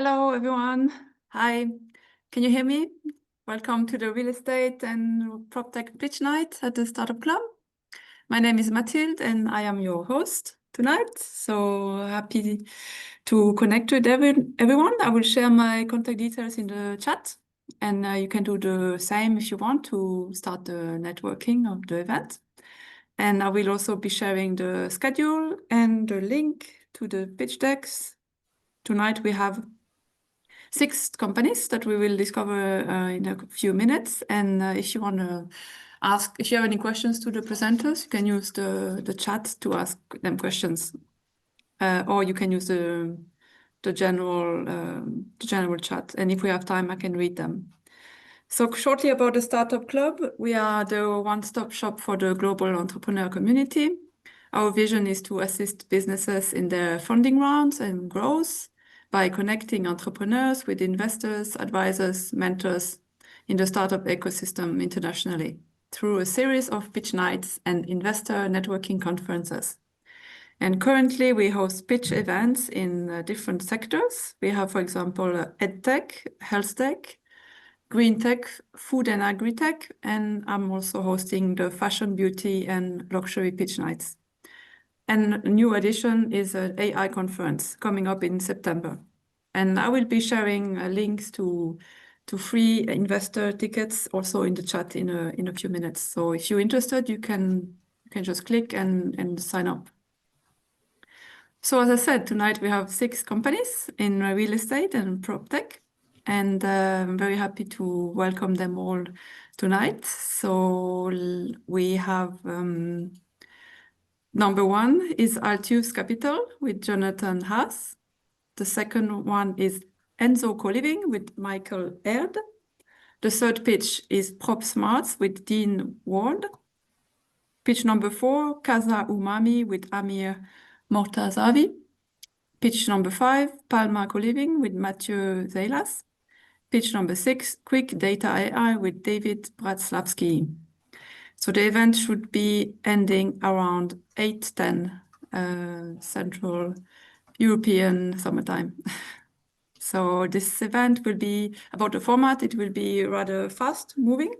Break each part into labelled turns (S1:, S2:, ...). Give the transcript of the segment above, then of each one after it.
S1: Hello, everyone. Hi, can you hear me? Welcome to the Real Estate and PropTech Pitch Night at the Startup Club. My name is Mathilde and I am your host tonight. So happy to connect with everyone. I will share my contact details in the chat and you can do the same if you want to start the networking of the event. And I will also be sharing the schedule and the link to the pitch decks. Tonight we have 6 companies that we will discover in a few minutes. And if you want to if you have any questions to the presenters, you can use the chat to ask them questions, or you can use the general chat. And if we have time, I can read them. So shortly about the Startup Club, we are the one-stop shop for the global entrepreneur community. Our vision is to assist businesses in their funding rounds and growth by connecting entrepreneurs with investors, advisors, mentors in the startup ecosystem internationally through a series of pitch nights and investor networking conferences. And currently we host pitch events in different sectors. We have, for example, EdTech, Health Tech, Green Tech, Food and Agri-Tech, and I'm also hosting the Fashion, Beauty and Luxury Pitch Nights. And a new addition is an AI conference coming up in September. And I will be sharing links to free investor tickets also in the chat in a few minutes. So if you're interested, you can just click and sign up. So as I said, tonight we have 6 companies in real estate and PropTech. And I'm very happy to welcome them all tonight. So we have number 1 is Altius Capital with Jonathan Haas. The second one is Enso Coliving with Michael Aird. The third pitch is PropSmarts with Dean Ward. Pitch number 4, Casa Umami with Amir Mortazavi. Pitch number 5, Palma Coliving with Mathieu Zeilas. Pitch number 6, QuickData AI with David Bratslavsky. So the event should be ending around 8:10 Central European summertime. So this event will be about the format. It will be rather fast moving,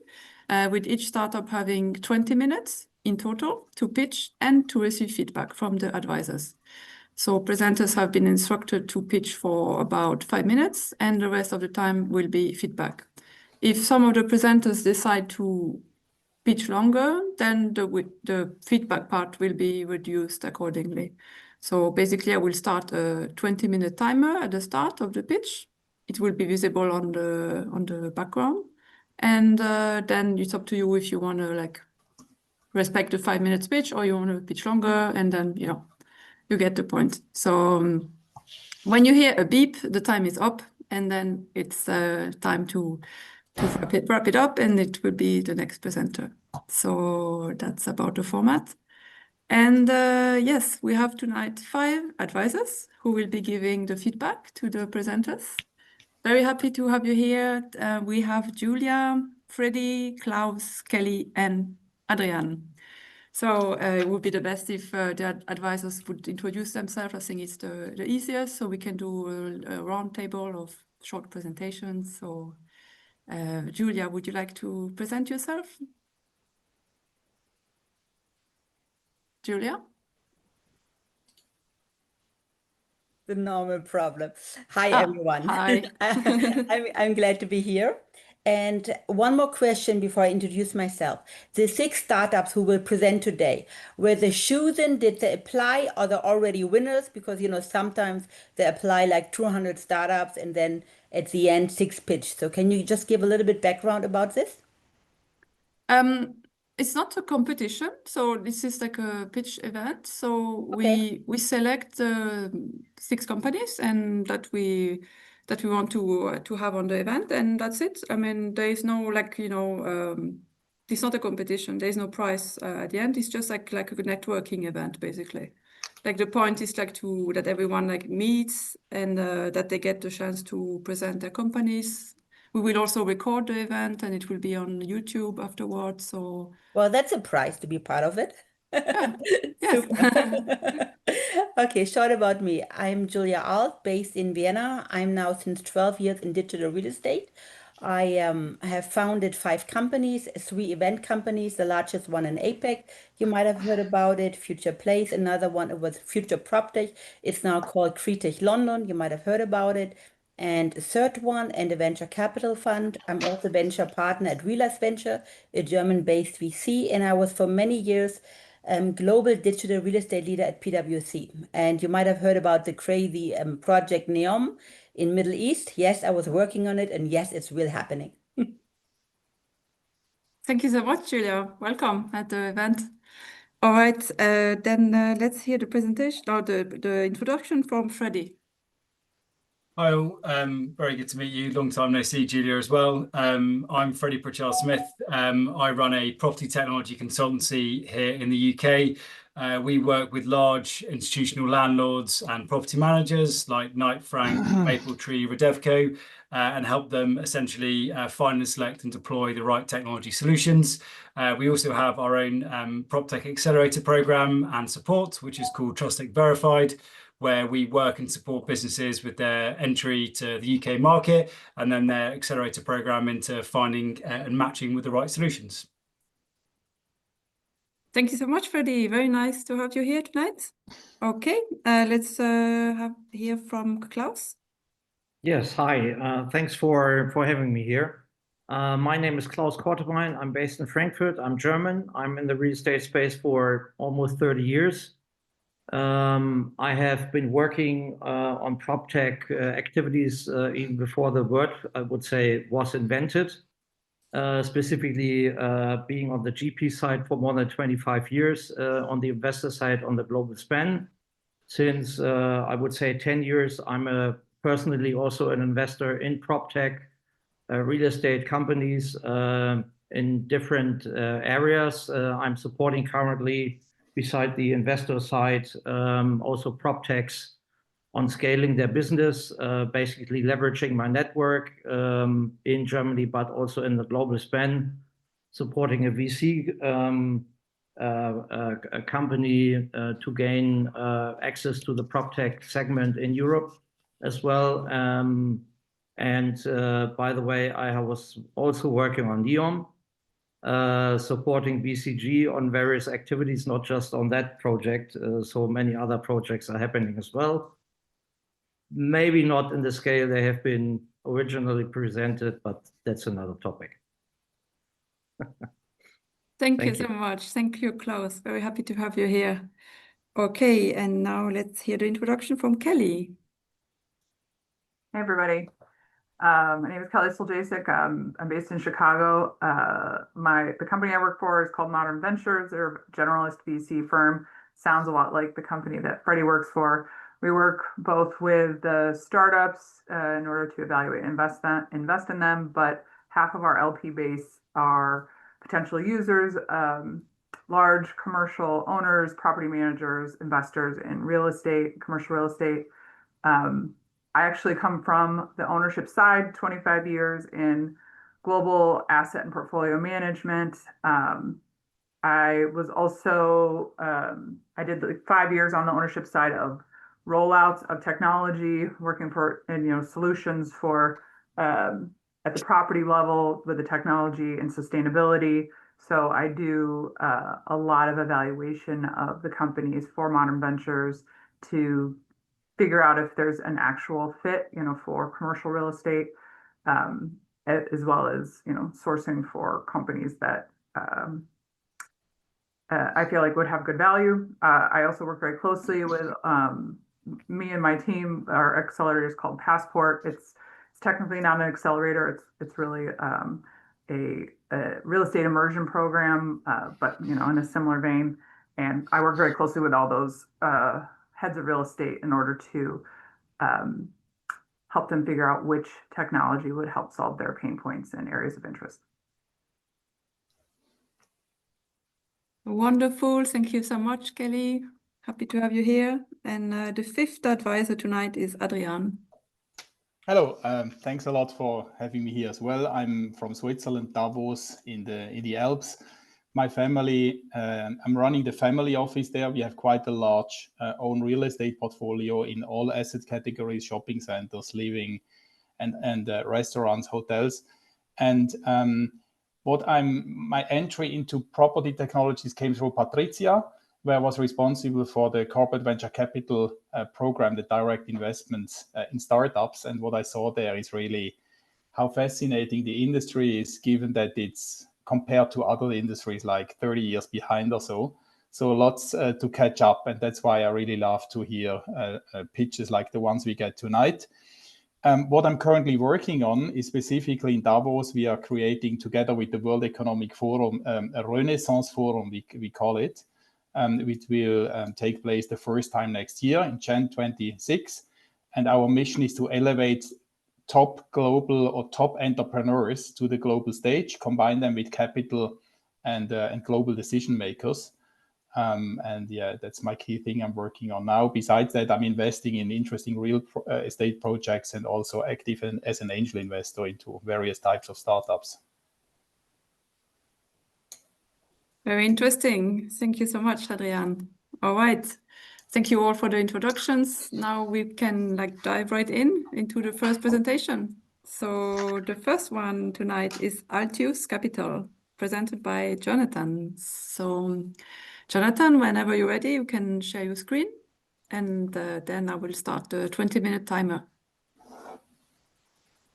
S1: with each startup having 20 minutes in total to pitch and to receive feedback from the advisors. So presenters have been instructed to pitch for about 5 minutes and the rest of the time will be feedback. If some of the presenters decide to pitch longer, then the feedback part will be reduced accordingly. So basically I will start a 20-minute timer at the start of the pitch. It will be visible on the background. And then it's up to you if you want to respect the 5-minute pitch or you want to pitch longer, and then, you get the point. So when you hear a beep, the time is up, and then it's time to wrap it up, and it will be the next presenter. So that's about the format. And yes, we have tonight 5 advisors who will be giving the feedback to the presenters. Very happy to have you here. We have Julia, Freddie, Klaus, Kelly, and Adrian. So it would be the best if the advisors would introduce themselves. I think it's the easiest, so we can do a round table of short presentations. So Julia, would you like to present yourself? Julia?
S2: The normal problem. Hi,
S1: Ah,
S2: everyone.
S1: hi.
S2: I'm glad to be here. And one more question before I introduce myself. The 6 startups who will present today, were they chosen? Did they apply? Or they're already winners? Because, sometimes they apply like 200 startups and then at the end 6 pitch. So can you just give a little bit background about this?
S1: It's not a competition, so this is like a pitch event. So
S2: Okay.
S1: we select 6 companies and that we want to have on the event, and that's it. I mean, there is no it's not a competition. There is no prize at the end. It's just like a networking event, basically. Like the point is that everyone meets and that they get the chance to present their companies. We will also record the event and it will be on YouTube afterwards. So
S2: Well, that's a prize to be part of it.
S1: Yes.
S2: Super. Okay, short about me. I'm Julia Alt, based in Vienna. I'm now since 12 years in digital real estate. I have founded 5 companies, 3 event companies, the largest one in APEC. You might have heard about it, Future Place. Another one, it was Future PropTech. It's now called CreTech London. You might have heard about it. And a third one, and a venture capital fund. I'm also venture partner at Realize Venture, a German-based VC, and I was for many years global digital real estate leader at PwC. And you might have heard about the crazy project NEOM in Middle East. Yes, I was working on it, and yes, it's really happening.
S1: Thank you so much, Julia. Welcome at the event. All right, then let's hear the presentation or the introduction from Freddie.
S3: Hi all, very good to meet you. Long time no see, Julia, as well. I'm Freddie Pritchard-Smith. I run a property technology consultancy here in the UK. We work with large institutional landlords and property managers like Knight Frank, Mapletree, Redefining, and help them essentially find and select and deploy the right technology solutions. We also have our own PropTech accelerator program and support, which is called TrustTech Verified, where we work and support businesses with their entry to the UK market and then their accelerator program into finding and matching with the right solutions.
S1: Thank you so much, Freddie. Very nice to have you here tonight. Okay, let's hear from Klaus.
S4: Yes, hi. Thanks for having me here. My name is Klaus Kortebein. I'm based in Frankfurt. I'm German. I'm in the real estate space for almost 30 years. I have been working on PropTech activities even before the word, I would say, was invented. Specifically being on the GP side for more than 25 years, on the investor side on the global span. Since I would say 10 years, I'm personally also an investor in PropTech, real estate companies in different areas. I'm supporting currently, beside the investor side, also PropTechs on scaling their business, basically leveraging my network in Germany, but also in the global span, supporting a VC a company to gain access to the PropTech segment in Europe as well. By the way, I was also working on NEOM, supporting BCG on various activities, not just on that project. So many other projects are happening as well. Maybe not in the scale they have been originally presented, but that's another topic.
S1: Thank you so much. Thank you, Klaus. Very happy to have you here. Okay, and now let's hear the introduction from Kelly.
S5: Hey, everybody. My name is Kelly Soljacek. I'm based in Chicago. The company I work for is called Modern Ventures. They're a generalist VC firm. Sounds a lot like the company that Freddie works for. We work both with the startups in order to evaluate and invest in them, but half of our LP base are potential users, large commercial owners, property managers, investors in real estate, commercial real estate. I actually come from the ownership side, 25 years in global asset and portfolio management. I was also, I did like 5 years on the ownership side of rollouts of technology, working for solutions for at the property level with the technology and sustainability. So I do a lot of evaluation of the companies for Modern Ventures to figure out if there's an actual fit, for commercial real estate, as well as, sourcing for companies that I feel like would have good value. I also work very closely with me and my team. Our accelerator is called Passport. It's technically not an accelerator. It's really a real estate immersion program, but in a similar vein. And I work very closely with all those heads of real estate in order to help them figure out which technology would help solve their pain points and areas of interest.
S1: Wonderful. Thank you so much, Kelly. Happy to have you here. And the 5th advisor tonight is Adrian.
S6: Hello, thanks a lot for having me here as well. I'm from Switzerland, Davos in the Alps. my family, I'm running the family office there. We have quite a large own real estate portfolio in all asset categories, shopping centers, living, and restaurants, hotels. And my entry into property technologies came through Patrizia, where I was responsible for the corporate venture capital program, the direct investments in startups. And what I saw there is really how fascinating the industry is, given that it's compared to other industries like 30 years behind or so. So lots to catch up. And that's why I really love to hear pitches like the ones we get tonight. What I'm currently working on is specifically in Davos, we are creating together with the World Economic Forum, a Renaissance Forum, we call it, which will take place the first time next year in Jan 26. And our mission is to elevate top global or top entrepreneurs to the global stage, combine them with capital and global decision makers. And yeah, that's my key thing I'm working on now. Besides that, I'm investing in interesting real estate projects and also active as an angel investor into various types of startups.
S1: Very interesting. Thank you so much, Adrian. All right. Thank you all for the introductions. Now we can dive right into the first presentation. So the first one tonight is Altius Capital, presented by Jonathan. So Jonathan, whenever you're ready, you can share your screen, and then I will start the 20-minute timer.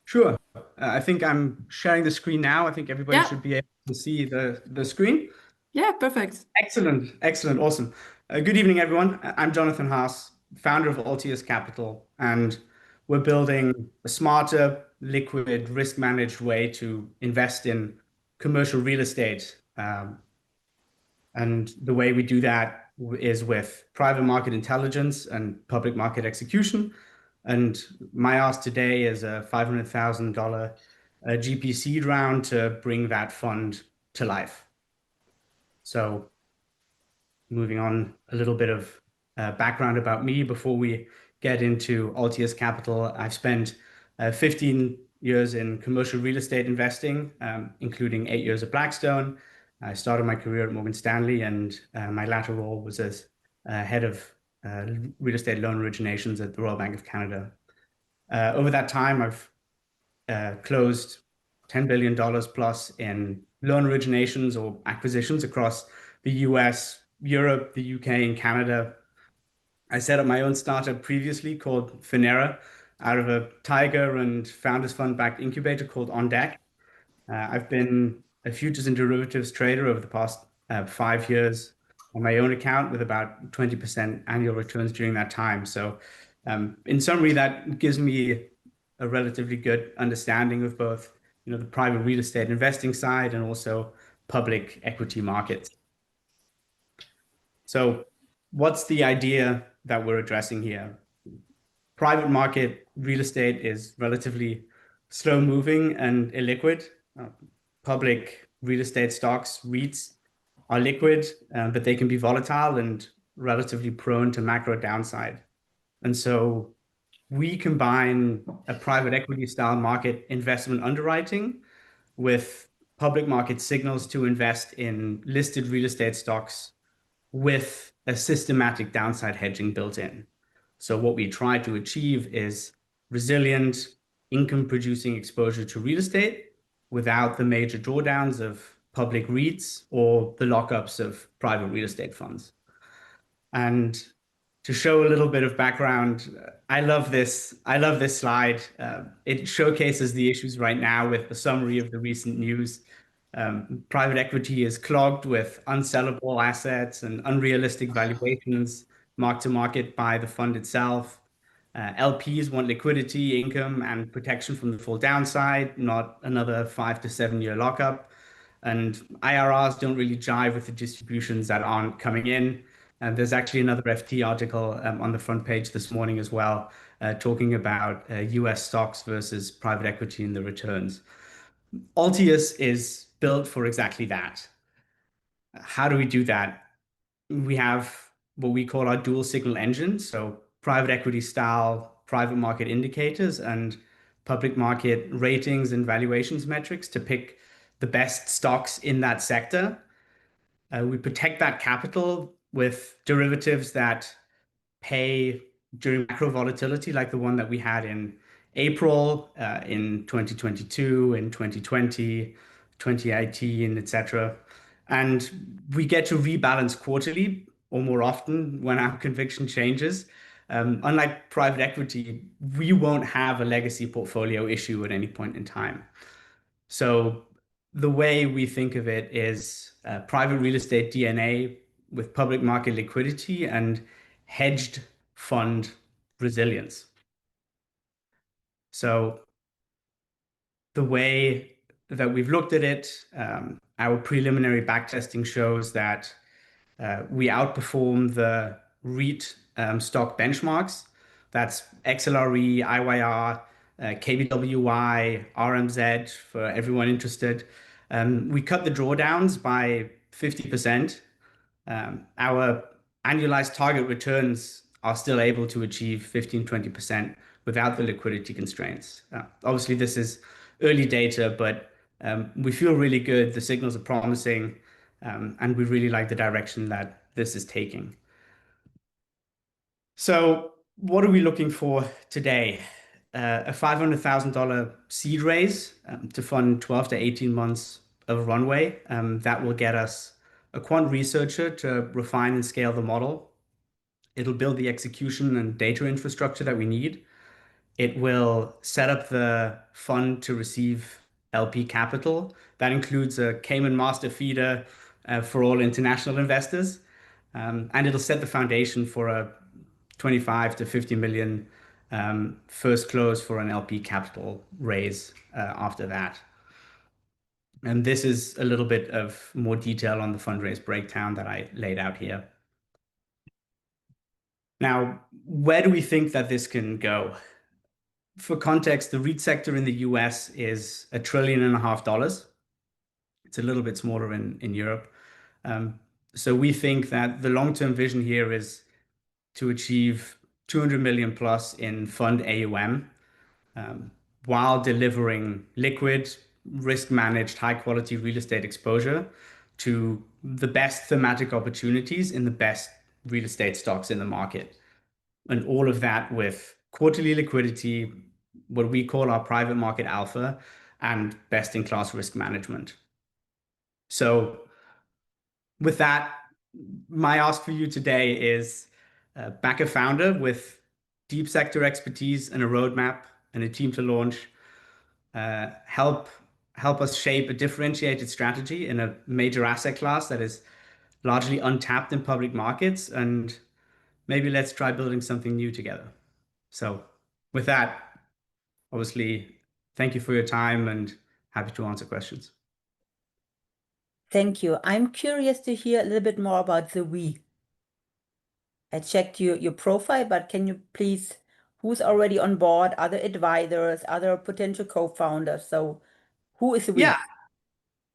S7: Sure. I think I'm sharing the screen now. I think everybody should be able to see the screen.
S1: Yeah, perfect.
S7: Excellent. Excellent. Awesome. Good evening, everyone. I'm Jonathan Haas, founder of Altius Capital, and we're building a smarter, liquid, risk-managed way to invest in commercial real estate. And the way we do that is with private market intelligence and public market execution. And my ask today is a $500,000 GP seed round to bring that fund to life. So moving on, a little bit of background about me before we get into Altius Capital. I've spent 15 years in commercial real estate investing, including 8 years at Blackstone. I started my career at Morgan Stanley, and my latter role was as head of real estate loan originations at the Royal Bank of Canada. Over that time, I've closed $10 billion plus in loan originations or acquisitions across the US, Europe, the UK, and Canada. I set up my own startup previously called Finera out of a Tiger and Founders Fund backed incubator called On Deck. I've been a futures and derivatives trader over the past 5 years on my own account with about 20% annual returns during that time. So in summary, that gives me a relatively good understanding of both the private real estate investing side and also public equity markets. So what's the idea that we're addressing here? Private market real estate is relatively slow moving and illiquid. Public real estate stocks, REITs, are liquid, but they can be volatile and relatively prone to macro downside. And so we combine a private equity style market investment underwriting with public market signals to invest in listed real estate stocks with a systematic downside hedging built in. So what we try to achieve is resilient income producing exposure to real estate without the major drawdowns of public REITs or the lockups of private real estate funds. And to show a little bit of background, I love this slide. It showcases the issues right now with a summary of the recent news. Private equity is clogged with unsellable assets and unrealistic valuations marked to market by the fund itself. LPs want liquidity, income, and protection from the full downside, not another 5 to 7 year lockup. And IRRs don't really jive with the distributions that aren't coming in. And there's actually another FT article on the front page this morning as well, talking about US stocks versus private equity and the returns. Altius is built for exactly that. How do we do that? We have what we call our dual signal engine. So private equity style, private market indicators and public market ratings and valuations metrics to pick the best stocks in that sector. We protect that capital with derivatives that pay during macro volatility, like the one that we had in April, in 2022, in 2020, 2018, etc. And we get to rebalance quarterly or more often when our conviction changes. Unlike private equity, we won't have a legacy portfolio issue at any point in time. So the way we think of it is private real estate DNA with public market liquidity and hedged fund resilience. So the way that we've looked at it, our preliminary backtesting shows that we outperform the REIT stock benchmarks. That's XLRE, IYR, KBWI, RMZ for everyone interested. We cut the drawdowns by 50%. Our annualized target returns are still able to achieve 15-20% without the liquidity constraints. Obviously, this is early data, but we feel really good. The signals are promising, and we really like the direction that this is taking. So what are we looking for today? A $500,000 seed raise to fund 12 to 18 months of runway. That will get us a quant researcher to refine and scale the model. It'll build the execution and data infrastructure that we need. It will set up the fund to receive LP capital. That includes a Cayman master feeder for all international investors. And it'll set the foundation for a 25 to 50 million first close for an LP capital raise after that. And this is a little bit of more detail on the fundraise breakdown that I laid out here. Now, where do we think that this can go? For context, the REIT sector in the US is $1.5 trillion. It's a little bit smaller in Europe. So we think that the long-term vision here is to achieve 200 million plus in fund AUM, while delivering liquid, risk-managed, high-quality real estate exposure to the best thematic opportunities in the best real estate stocks in the market. And all of that with quarterly liquidity, what we call our private market alpha, and best-in-class risk management. So with that, my ask for you today is back a founder with deep sector expertise and a roadmap and a team to launch. Help us shape a differentiated strategy in a major asset class that is largely untapped in public markets, and maybe let's try building something new together. So with that, obviously, thank you for your time and happy to answer questions.
S2: Thank you. I'm curious to hear a little bit more about the we. I checked your profile, but can you please, who's already on board, other advisors, other potential co-founders? So who is we?
S7: Yeah,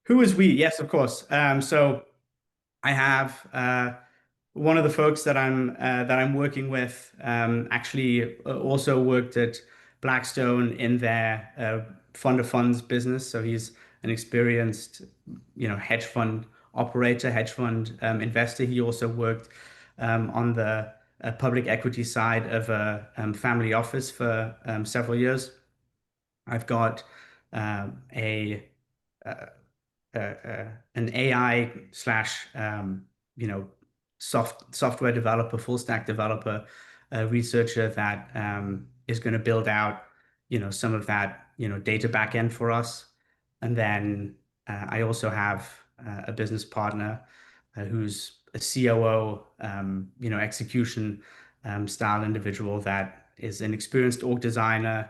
S7: who is we? Yes, of course. So I have one of the folks that I'm working with actually also worked at Blackstone in their fund of funds business. So he's an experienced, hedge fund operator, hedge fund investor. He also worked on the public equity side of a family office for several years. I've got an AI slash software developer, full stack developer, researcher that is going to build out some of that data backend for us. And then I also have a business partner who's a COO, execution style individual that is an experienced org designer,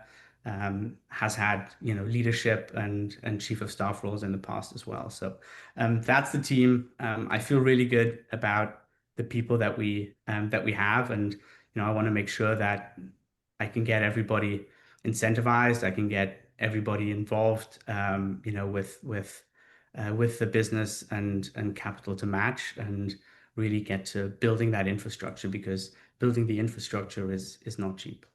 S7: has had leadership and chief of staff roles in the past as well. So that's the team. I feel really good about the people that we have, and I want to make sure that I can get everybody incentivized. I can get everybody involved, with the business and capital to match, and really get to building that infrastructure, because building the infrastructure is not cheap.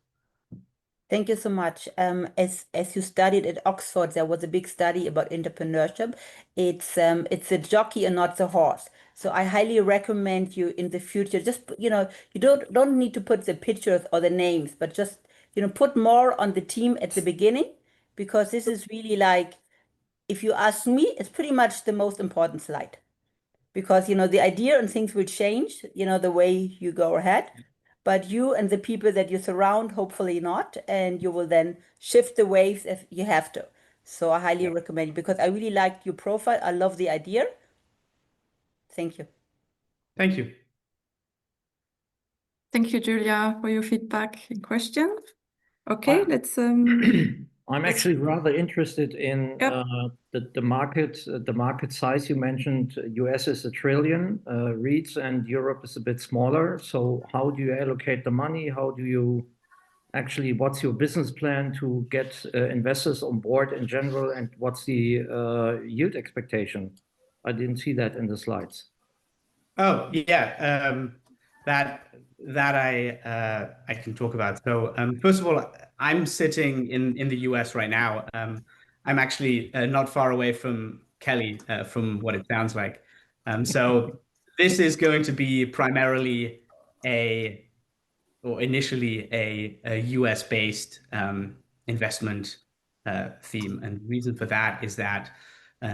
S2: Thank you so much. As you studied at Oxford, there was a big study about entrepreneurship. It's the jockey and not the horse. So I highly recommend you in the future. Just you don't need to put the pictures or the names, but just put more on the team at the beginning, because this is really like, if you ask me, it's pretty much the most important slide, because the idea and things will change, the way you go ahead, but you and the people that you surround, hopefully not, and you will then shift the waves if you have to. So I highly recommend it, because I really liked your profile. I love the idea. Thank you.
S7: Thank you.
S1: Thank you, Julia, for your feedback and questions. Okay,
S4: Wow.
S1: let's
S4: I'm actually rather interested in
S1: Yep.
S4: the market size. You mentioned US is $1 trillion REITs and Europe is a bit smaller. So how do you allocate the money? How do you actually, what's your business plan to get investors on board in general? And what's the yield expectation? I didn't see that in the slides.
S7: Oh yeah, that I can talk about. So first of all, I'm sitting in the US right now. I'm actually not far away from Kelly, from what it sounds like. So this is going to be primarily initially a US based investment theme, and the reason for that is that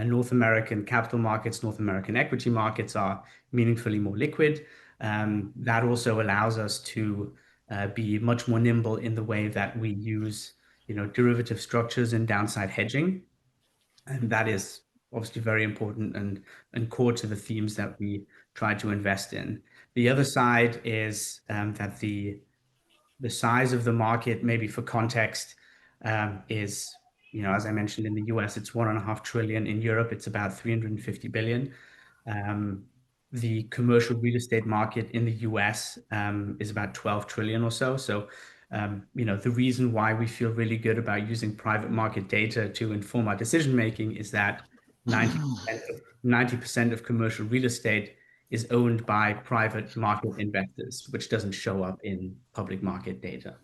S7: North American capital markets, North American equity markets are meaningfully more liquid. That also allows us to be much more nimble in the way that we use, derivative structures and downside hedging, and that is obviously very important and core to the themes that we try to invest in. The other side is that the size of the market, maybe for context, is, as I mentioned, in the US, it's $1.5 trillion. In Europe, it's about 350 billion. The commercial real estate market in the US is about 12 trillion or so. So, the reason why we feel really good about using private market data to inform our decision making is that 90% of commercial real estate is owned by private market investors, which doesn't show up in public market data.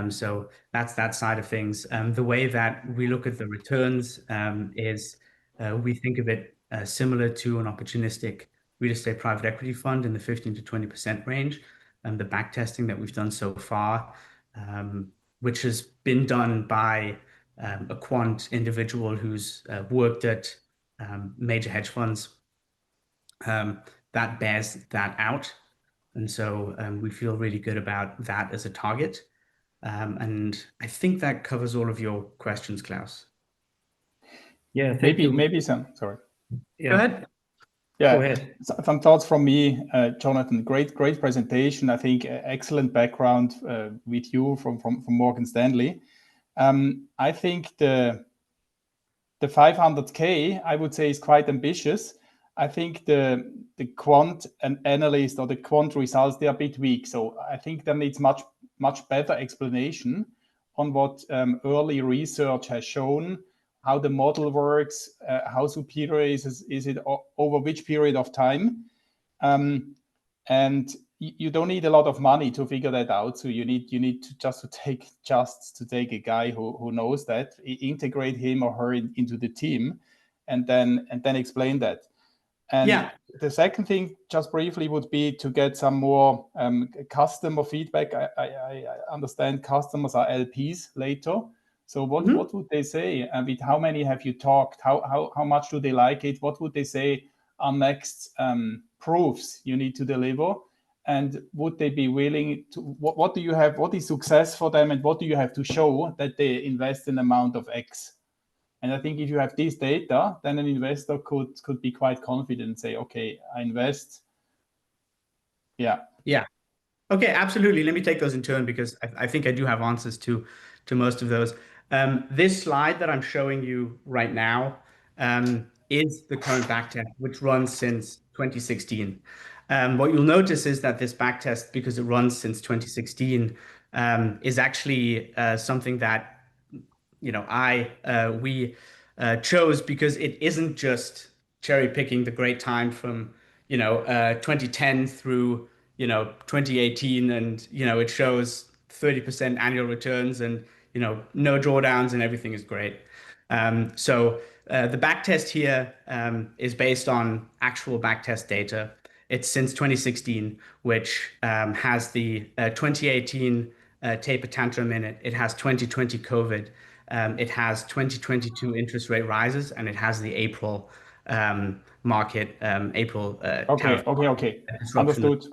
S7: So that's that side of things. The way that we look at the returns is we think of it similar to an opportunistic real estate private equity fund in the 15 to 20% range. And the back testing that we've done so far, which has been done by a quant individual who's worked at major hedge funds, that bears that out. And so we feel really good about that as a target. And I think that covers all of your questions, Klaus.
S4: Yeah, thank you.
S6: Maybe some, sorry.
S4: Yeah.
S7: Go ahead.
S6: Yeah,
S4: Go ahead.
S6: some thoughts from me, Jonathan. Great presentation. I think excellent background with you from Morgan Stanley. I think the 500K, I would say, is quite ambitious. I think the quant and analyst or the quant results, they are a bit weak. So I think there needs much better explanation on what early research has shown, how the model works, how superior is it over which period of time. And you don't need a lot of money to figure that out. So you need to take a guy who knows that, integrate him or her into the team, and then explain that. And
S7: yeah.
S6: The second thing, just briefly, would be to get some more customer feedback. I understand customers are LPs later. So what would they say? And with how many have you talked? How much do they like it? What would they say are next proofs you need to deliver? And would they be willing to, what do you have, what is success for them, and what do you have to show that they invest an amount of X? And I think if you have this data, then an investor could be quite confident and say, okay, I invest. Yeah.
S7: Yeah. Okay, absolutely. Let me take those in turn, because I think I do have answers to most of those. This slide that I'm showing you right now is the current backtest, which runs since 2016. What you'll notice is that this backtest, because it runs since 2016, is actually something that we chose because it isn't just cherry picking the great time from 2010 through 2018, and it shows 30% annual returns and, no drawdowns and everything is great. So the backtest here is based on actual backtest data. It's since 2016, which has the 2018 taper tantrum in it. It has 2020 COVID. It has 2022 interest rate rises, and it has the April market, April tariff disruption.
S6: Understood.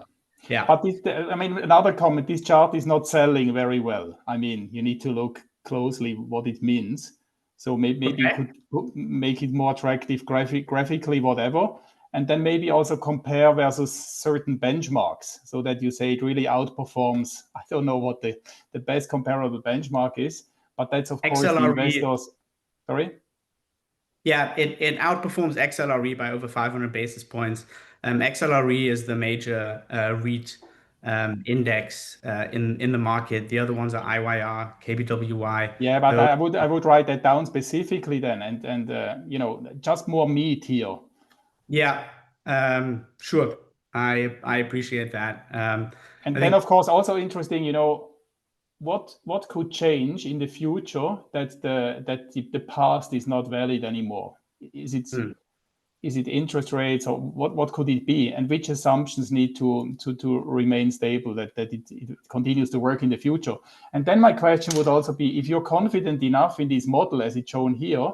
S7: Yeah.
S6: But another comment, this chart is not selling very well. You need to look closely what it means. So maybe you could make it more attractive graphically, whatever. And then maybe also compare versus certain benchmarks so that you say it really outperforms. I don't know what the best comparable benchmark is, but that's of course the investors. Sorry?
S7: Yeah, it outperforms XLRE by over 500 basis points. XLRE is the major REIT index in the market. The other ones are IYR, KBWI.
S6: Yeah, but I would write that down specifically then, and just more meat here.
S7: Yeah, sure. I appreciate that.
S6: And then, of course, also interesting, what could change in the future that the past is not valid anymore? Is it interest rates, or what could it be? And which assumptions need to remain stable that it continues to work in the future? And then my question would also be, if you're confident enough in this model as it's shown here,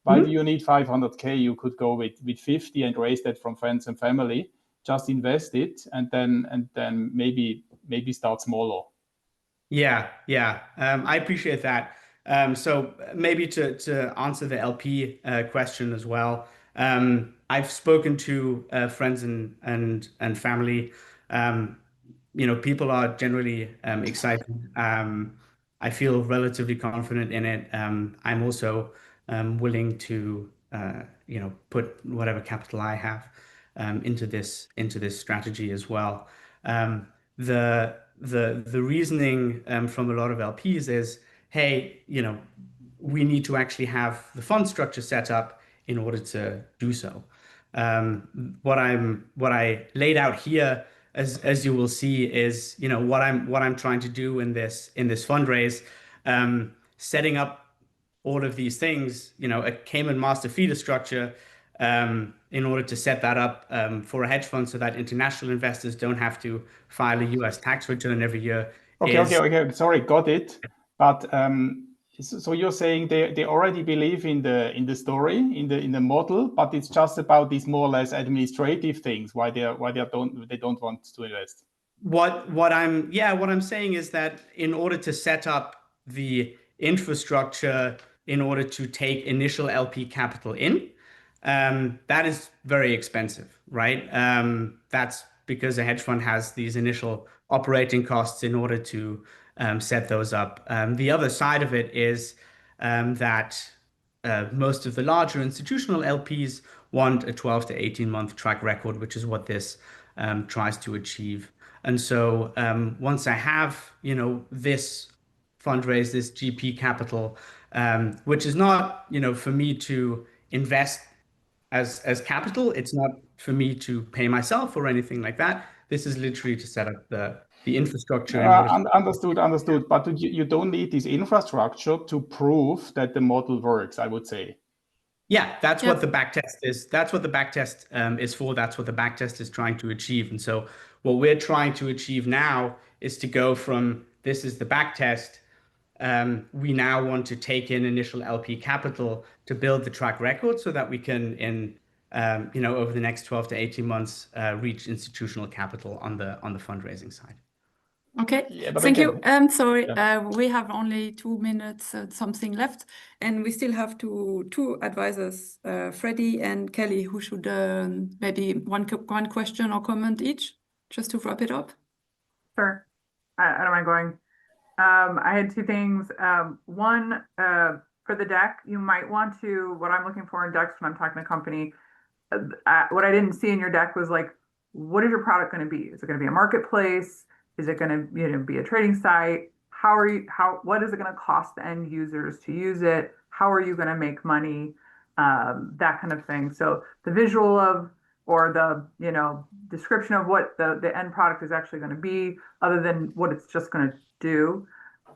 S6: why do you need 500K? You could go with 50 and raise that from friends and family, just invest it, and then maybe start smaller.
S7: Yeah. I appreciate that. So maybe to answer the LP question as well. I've spoken to friends and family. People are generally excited. I feel relatively confident in it. I'm also willing to put whatever capital I have into this strategy as well. The reasoning from a lot of LPs is, hey, we need to actually have the fund structure set up in order to do so. What I laid out here, as you will see, is what I'm trying to do in this fundraise, setting up all of these things, a Cayman master feeder structure, in order to set that up for a hedge fund so that international investors don't have to file a US tax return every year.
S6: Okay. Sorry, got it. But so you're saying they already believe in the story, in the model, but it's just about these more or less administrative things why they don't want to invest.
S7: What I'm saying is that in order to set up the infrastructure, in order to take initial LP capital in, that is very expensive, right? That's because a hedge fund has these initial operating costs in order to set those up. The other side of it is that most of the larger institutional LPs want a 12 to 18 month track record, which is what this tries to achieve. And so once I have, this fundraise, this GP capital, which is not, for me to invest as capital, it's not for me to pay myself or anything like that. This is literally to set up the infrastructure.
S6: Understood. But you don't need this infrastructure to prove that the model works, I would say.
S7: Yeah, that's what the backtest is. That's what the backtest is for. That's what the backtest is trying to achieve. And so what we're trying to achieve now is to go from this is the backtest. We now want to take in initial LP capital to build the track record so that we can, over the next 12 to 18 months, reach institutional capital on the fundraising side.
S1: Okay, thank you. Sorry, we have only 2 minutes something left, and we still have two advisors, Freddie and Kelly, who should maybe one question or comment each, just to wrap it up.
S5: Sure, I don't mind going. I had 2 things. One, for the deck, you might want to, what I'm looking for in decks when I'm talking to a company, what I didn't see in your deck was like, what is your product going to be? Is it going to be a marketplace? Is it going to be a trading site? What is it going to cost the end users to use it? How are you going to make money? That kind of thing. So the visual of or the, description of what the end product is actually going to be, other than what it's just going to do.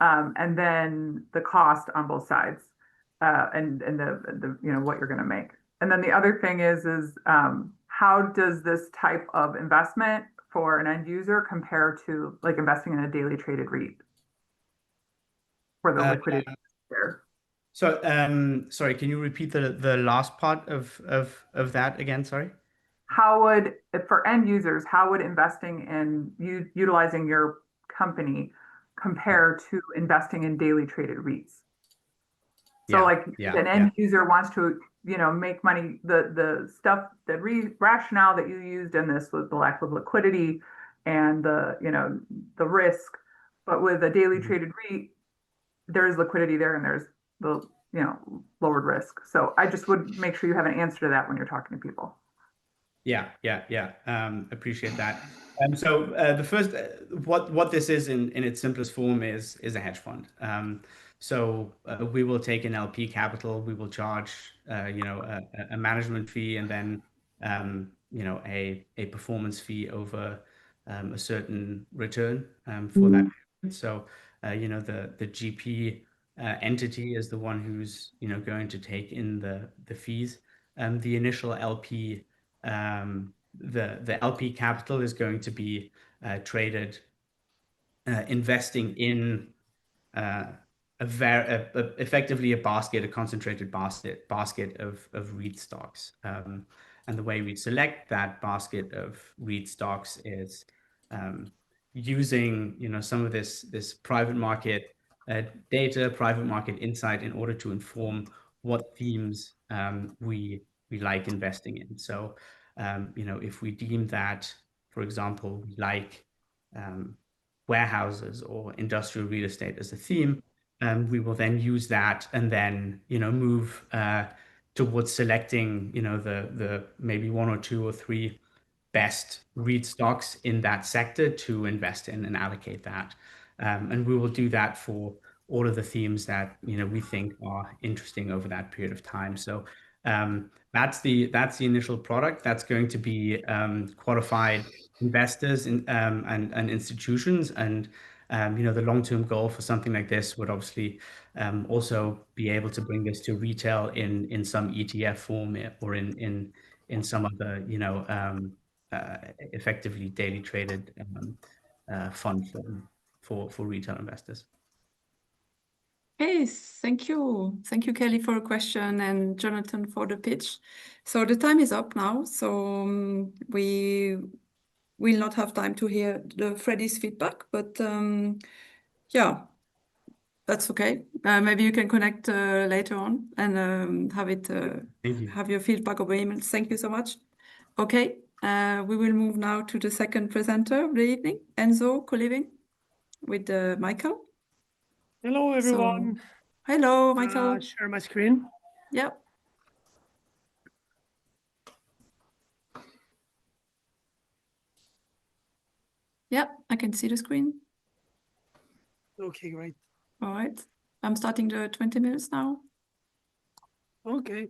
S5: And then the cost on both sides, and the what you're going to make. And then the other thing is how does this type of investment for an end user compare to like investing in a daily traded REIT, where the liquidity is there?
S7: So, sorry, can you repeat the last part of that again? Sorry.
S5: How would, for end users, how would investing in utilizing your company compare to investing in daily traded REITs? So an end user wants to, make money, the stuff, the rationale that you used in this was the lack of liquidity and the risk. But with a daily traded REIT, there's liquidity there and there's the, lowered risk. So I just would make sure you have an answer to that when you're talking to people.
S7: Yeah. Appreciate that. So the first, what this is in its simplest form is a hedge fund. So we will take an LP capital, we will charge a management fee, and then a performance fee over a certain return for that. So the GP entity is the one who's going to take in the fees. The initial LP, the LP capital is going to be traded investing in effectively a concentrated basket of REIT stocks. And the way we select that basket of REIT stocks is using some of this private market data, private market insight, in order to inform what themes we like investing in. So if we deem that, for example, we like warehouses or industrial real estate as a theme, we will then use that and then move towards selecting the maybe 1 or 2 or 3 best REIT stocks in that sector to invest in and allocate that. And we will do that for all of the themes that we think are interesting over that period of time. So that's the initial product. That's going to be qualified investors and institutions. And the long-term goal for something like this would obviously also be able to bring this to retail in some ETF form or in some other effectively daily traded fund for retail investors.
S1: Okay, thank you. Thank you, Kelly, for a question, and Jonathan for the pitch. So the time is up now, so we will not have time to hear Freddie's feedback, but yeah, that's okay. Maybe you can connect later on and have your feedback over email. Thank you so much. Okay, we will move now to the second presenter of the evening, Enso Co-living, with Michael.
S8: Hello, everyone.
S1: Hello, Michael.
S8: Share my screen.
S1: Yep. Yep, I can see the screen.
S8: Okay, great.
S1: All right. I'm starting the 20 minutes now.
S8: Okay.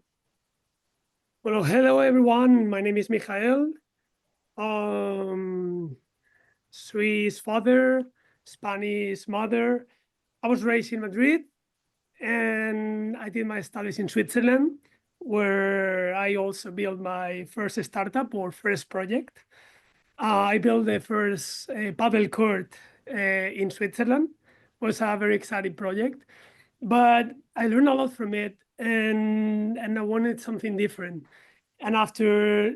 S8: Well, hello, everyone. My name is Michael. Swiss father, Spanish mother. I was raised in Madrid, and I did my studies in Switzerland, where I also built my first startup or first project. I built the first paddle court in Switzerland. It was a very exciting project, but I learned a lot from it, and I wanted something different. And after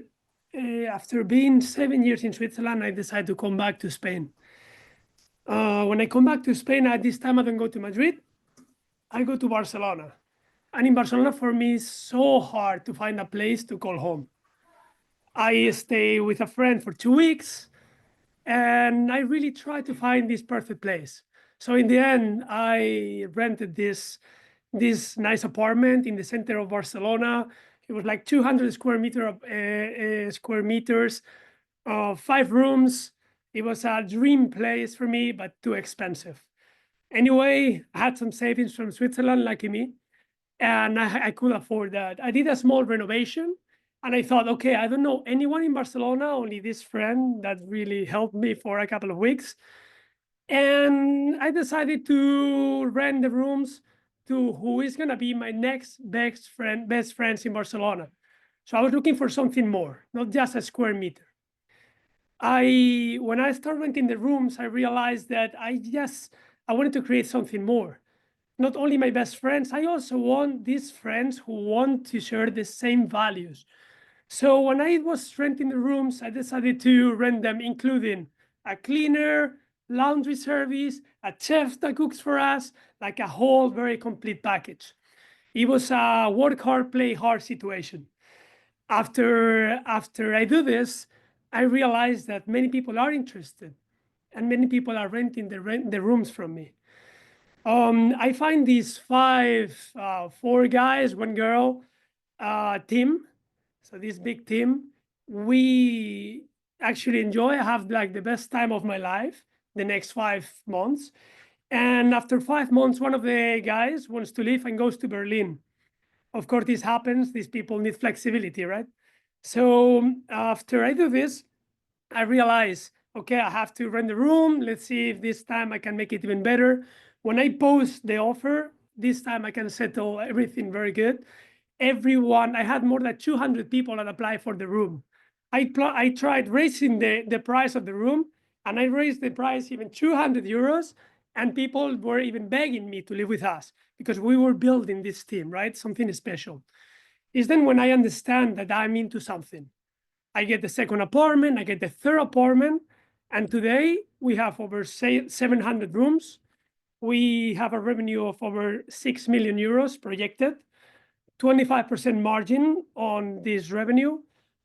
S8: being 7 years in Switzerland, I decided to come back to Spain. When I come back to Spain, at this time I don't go to Madrid, I go to Barcelona. And in Barcelona, for me, it's so hard to find a place to call home. I stay with a friend for 2 weeks, and I really try to find this perfect place. So in the end, I rented this nice apartment in the center of Barcelona. It was like 200 square meters, 5 rooms. It was a dream place for me, but too expensive. Anyway, I had some savings from Switzerland, lucky me, and I could afford that. I did a small renovation, And I thought, okay, I don't know anyone in Barcelona, only this friend that really helped me for a couple of weeks. And I decided to rent the rooms to who is going to be my next best friends in Barcelona. So I was looking for something more, not just a square meter. When I started renting the rooms, I realized that I wanted to create something more. Not only my best friends, I also want these friends who want to share the same values. So when I was renting the rooms, I decided to rent them, including a cleaner, laundry service, a chef that cooks for us, like a whole very complete package. It was a work hard, play hard situation. After I do this, I realized that many people are interested and many people are renting the rooms from me. I find these four guys, one girl, team. So this big team, we actually enjoy. I have like the best time of my life the next 5 months. And after 5 months, one of the guys wants to leave and goes to Berlin. Of course, this happens. These people need flexibility, right? So after I do this, I realize, okay, I have to rent the room. Let's see if this time I can make it even better. When I post the offer, this time I can settle everything very good. I had more than 200 people that applied for the room. I tried raising the price of the room, and I raised the price even 200 euros, and people were even begging me to live with us because we were building this team, right? Something special. It's then when I understand that I'm into something. I get the second apartment, I get the third apartment, and today we have over 700 rooms. We have a revenue of over 6 million euros projected, 25% margin on this revenue,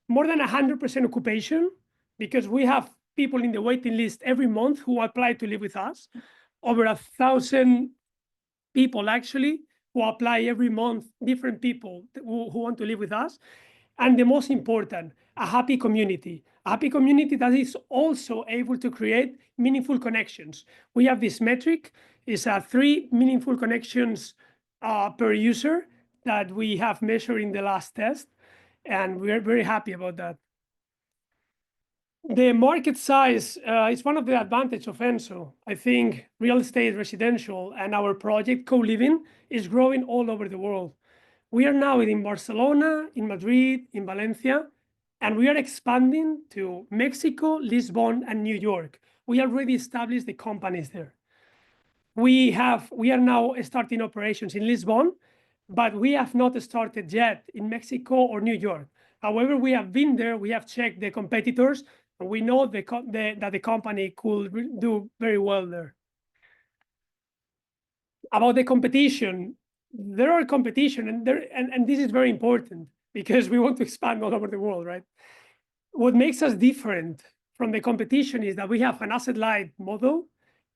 S8: more than 100% occupation, because we have people in the waiting list every month who apply to live with us. Over 1,000 people actually who apply every month, different people who want to live with us. And the most important, a happy community that is also able to create meaningful connections. We have this metric, is 3 meaningful connections per user that we have measured in the last test, and we're very happy about that. The market size is one of the advantages of Enso. I think real estate, residential, and our project co-living is growing all over the world. We are now in Barcelona, in Madrid, in Valencia, and we are expanding to Mexico, Lisbon, and New York. We already established the companies there. We are now starting operations in Lisbon, but we have not started yet in Mexico or New York. However, we have been there, we have checked the competitors, and we know that the company could do very well there. About the competition, there are competition, and this is very important because we want to expand all over the world, right? What makes us different from the competition is that we have an asset-light model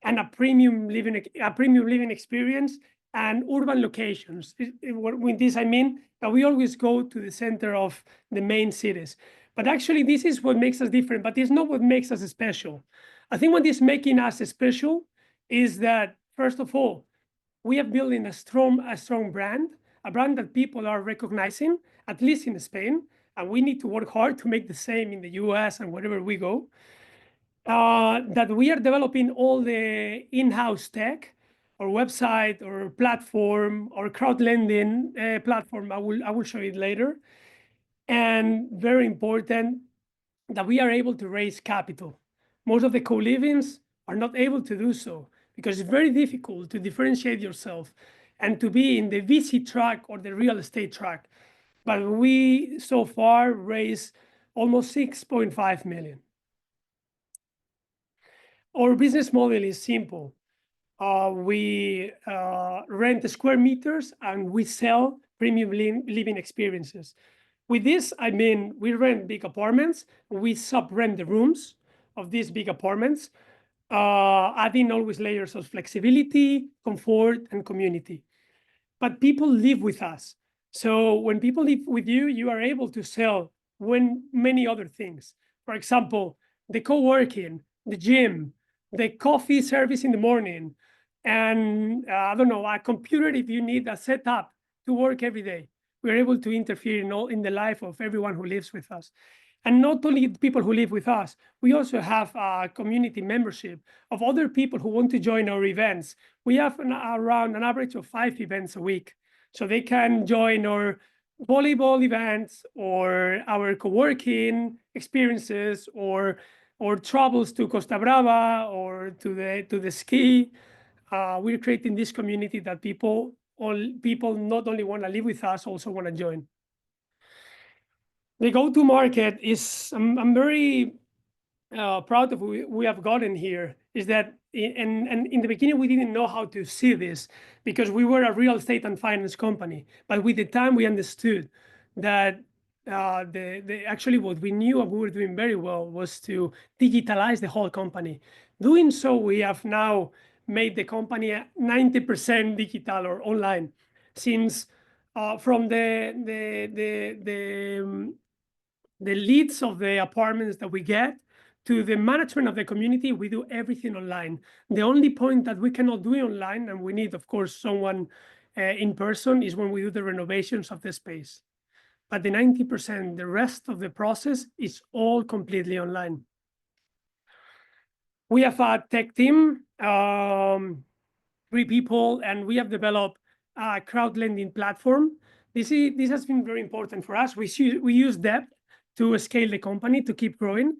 S8: and a premium living experience and urban locations. With this, I mean that we always go to the center of the main cities. But actually, this is what makes us different, but it's not what makes us special. I think what is making us special is that, first of all, we are building a strong brand, a brand that people are recognizing, at least in Spain, and we need to work hard to make the same in the US and wherever we go. That we are developing all the in-house tech, or website, or platform, or crowd lending platform. I will show it later. And very important, that we are able to raise capital. Most of the co-livings are not able to do so because it's very difficult to differentiate yourself and to be in the VC track or the real estate track. But we so far raised almost 6.5 million. Our business model is simple. We rent the square meters and we sell premium living experiences. With this, I mean, we rent big apartments, we sub-rent the rooms of these big apartments, adding always layers of flexibility, comfort, and community. But people live with us. So when people live with you, you are able to sell many other things. For example, the co-working, the gym, the coffee service in the morning, and I don't know, a computer if you need a setup to work every day. we're able to interfere in the life of everyone who lives with us. And not only the people who live with us, we also have a community membership of other people who want to join our events. We have around an average of 5 events a week. So they can join our volleyball events or our co-working experiences or travels to Costa Brava or to the ski. We're creating this community that people not only want to live with us, also want to join. The go-to market is, I'm very proud of what we have gotten here, is that, and in the beginning, we didn't know how to see this because we were a real estate and finance company. But with the time, we understood that actually what we knew and we were doing very well was to digitalize the whole company. Doing so, we have now made the company 90% digital or online. Since from the leads of the apartments that we get to the management of the community, we do everything online. The only point that we cannot do online, and we need, of course, someone in person, is when we do the renovations of the space. But the 90%, the rest of the process is all completely online. We have a tech team, 3 people, and we have developed a crowd lending platform. This has been very important for us. We use debt to scale the company, to keep growing.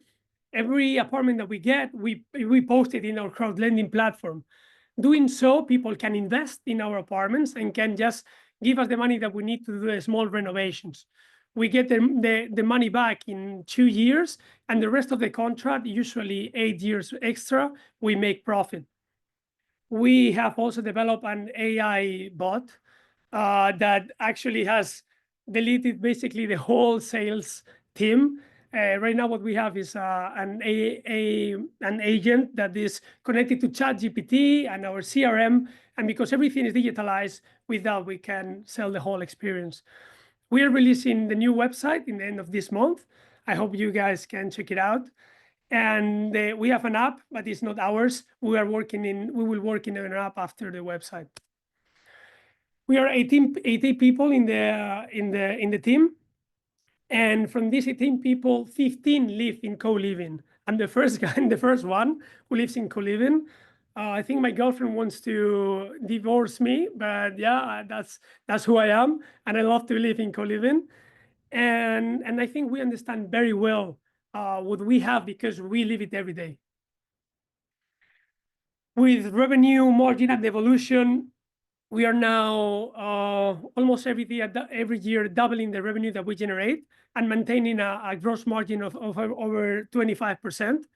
S8: Every apartment that we get, we post it in our crowd lending platform. Doing so, people can invest in our apartments and can just give us the money that we need to do the small renovations. We get the money back in 2 years, and the rest of the contract, usually 8 years extra, we make profit. We have also developed an AI bot that actually has deleted basically the whole sales team. Right now, what we have is an agent that is connected to ChatGPT and our CRM. And because everything is digitalized, with that, we can sell the whole experience. We are releasing the new website in the end of this month. I hope you guys can check it out. And we have an app, but it's not ours. We will work in an app after the website. We are 18 people in the team. And from these 18 people, 15 live in co-living. I'm the first one who lives in co-living. I think my girlfriend wants to divorce me, but yeah, that's who I am. And I love to live in co-living. And I think we understand very well what we have because we live it every day. With revenue, margin, and evolution, we are now almost every year doubling the revenue that we generate and maintaining a gross margin of over 25%.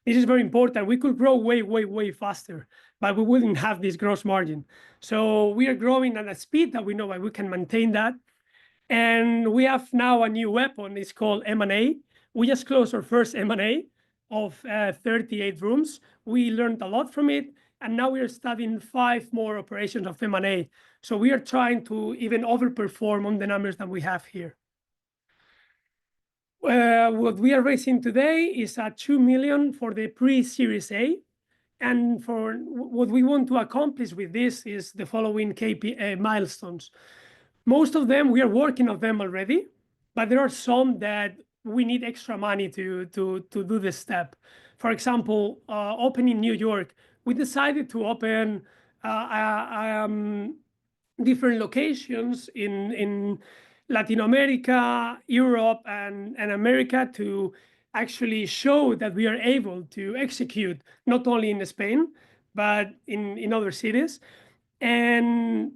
S8: This is very important. We could grow way, way, way faster, but we wouldn't have this gross margin. So we are growing at a speed that we know that we can maintain that. And we have now a new weapon. It's called M&A. We just closed our first M&A of 38 rooms. We learned a lot from it. And now we are studying 5 more operations of M&A. So we are trying to even overperform on the numbers that we have here. What we are raising today is 2 million for the pre-Series A. And for what we want to accomplish with this is the following milestones. Most of them, we are working on them already, but there are some that we need extra money to do this step. For example, opening New York, we decided to open different locations in Latin America, Europe, and America to actually show that we are able to execute not only in Spain, but in other cities. And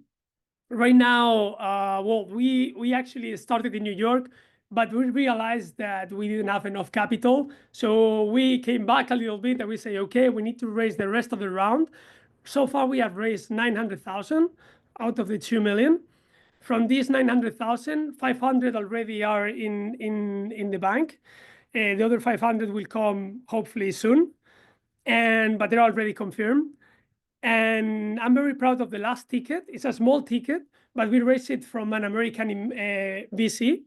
S8: right now, well, we actually started in New York, but we realized that we didn't have enough capital. So we came back a little bit and we say, okay, we need to raise the rest of the round. So far, we have raised 900,000 out of the 2 million. From these 900,000, 500 already are in the bank. The other 500 will come hopefully soon, but they're already confirmed. And I'm very proud of the last ticket. It's a small ticket, but we raised it from an American VC.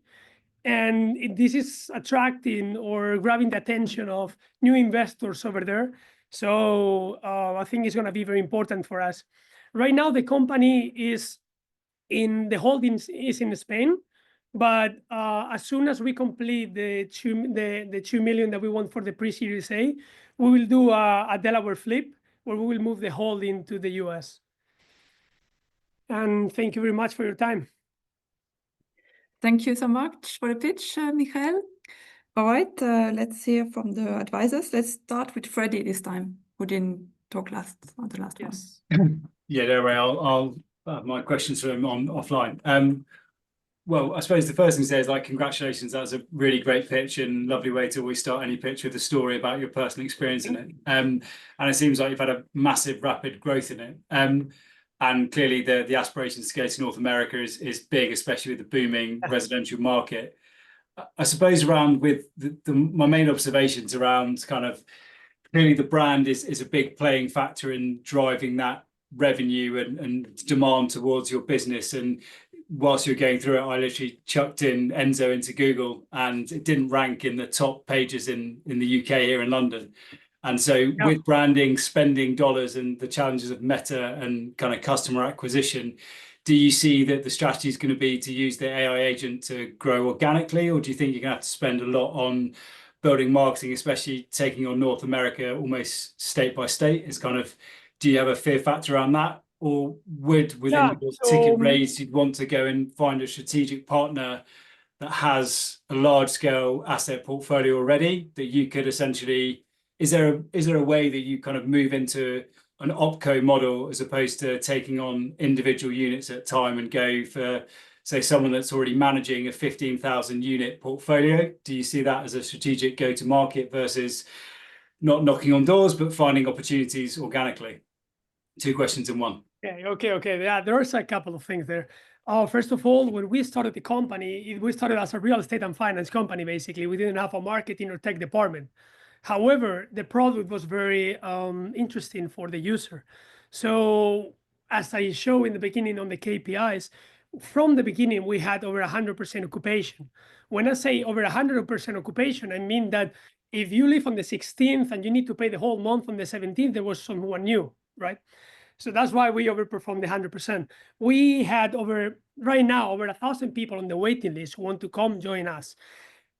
S8: And this is attracting or grabbing the attention of new investors over there. So I think it's going to be very important for us. Right now, the company is the holdings is in Spain. But as soon as we complete the 2 million that we want for the pre-series A, we will do a Delaware flip where we will move the holding to the US. And thank you very much for your time.
S1: Thank you so much for the pitch, Michael. All right, let's hear from the advisors. Let's start with Freddie this time, who didn't talk last on the last
S8: Yes.
S3: Yeah, no way. I'll my questions for him on offline. Well, I suppose the first thing to say is, like, congratulations. That was a really great pitch and lovely way to always start any pitch with a story about your personal experience in it. And it seems like you've had a massive, rapid growth in it. And clearly the aspirations to go to North America is big, especially with the booming residential market. I suppose around with my main observations around kind of clearly the brand is a big playing factor in driving that revenue and demand towards your business. And whilst you're going through it, I literally chucked in Enso into Google and it didn't rank in the top pages in the UK here in London. And so with branding, spending dollars and the challenges of meta and kind of customer acquisition, do you see that the strategy is going to be to use the AI agent to grow organically, or do you think you're going to have to spend a lot on building marketing, especially taking on North America almost state by state? Is kind of, do you have a fear factor around that? Or within your ticket raise, you'd want to go and find a strategic partner that has a large scale asset portfolio already that you could essentially, is there a way that you kind of move into an opco model as opposed to taking on individual units at a time and go for, say, someone that's already managing a 15,000 unit portfolio? Do you see that as a strategic go-to-market versus not knocking on doors, but finding opportunities organically? Two questions in one.
S8: Okay. Yeah, there's a couple of things there. First of all, when we started the company, we started as a real estate and finance company, basically. We didn't have a marketing or tech department. However, the product was very interesting for the user. So as I show in the beginning on the KPIs, from the beginning, we had over 100% occupation. When I say over 100% occupation, I mean that if you live on the 16th and you need to pay the whole month on the 17th, there was someone new, right? So that's why we overperformed the 100%. We had right now, over 1,000 people on the waiting list who want to come join us.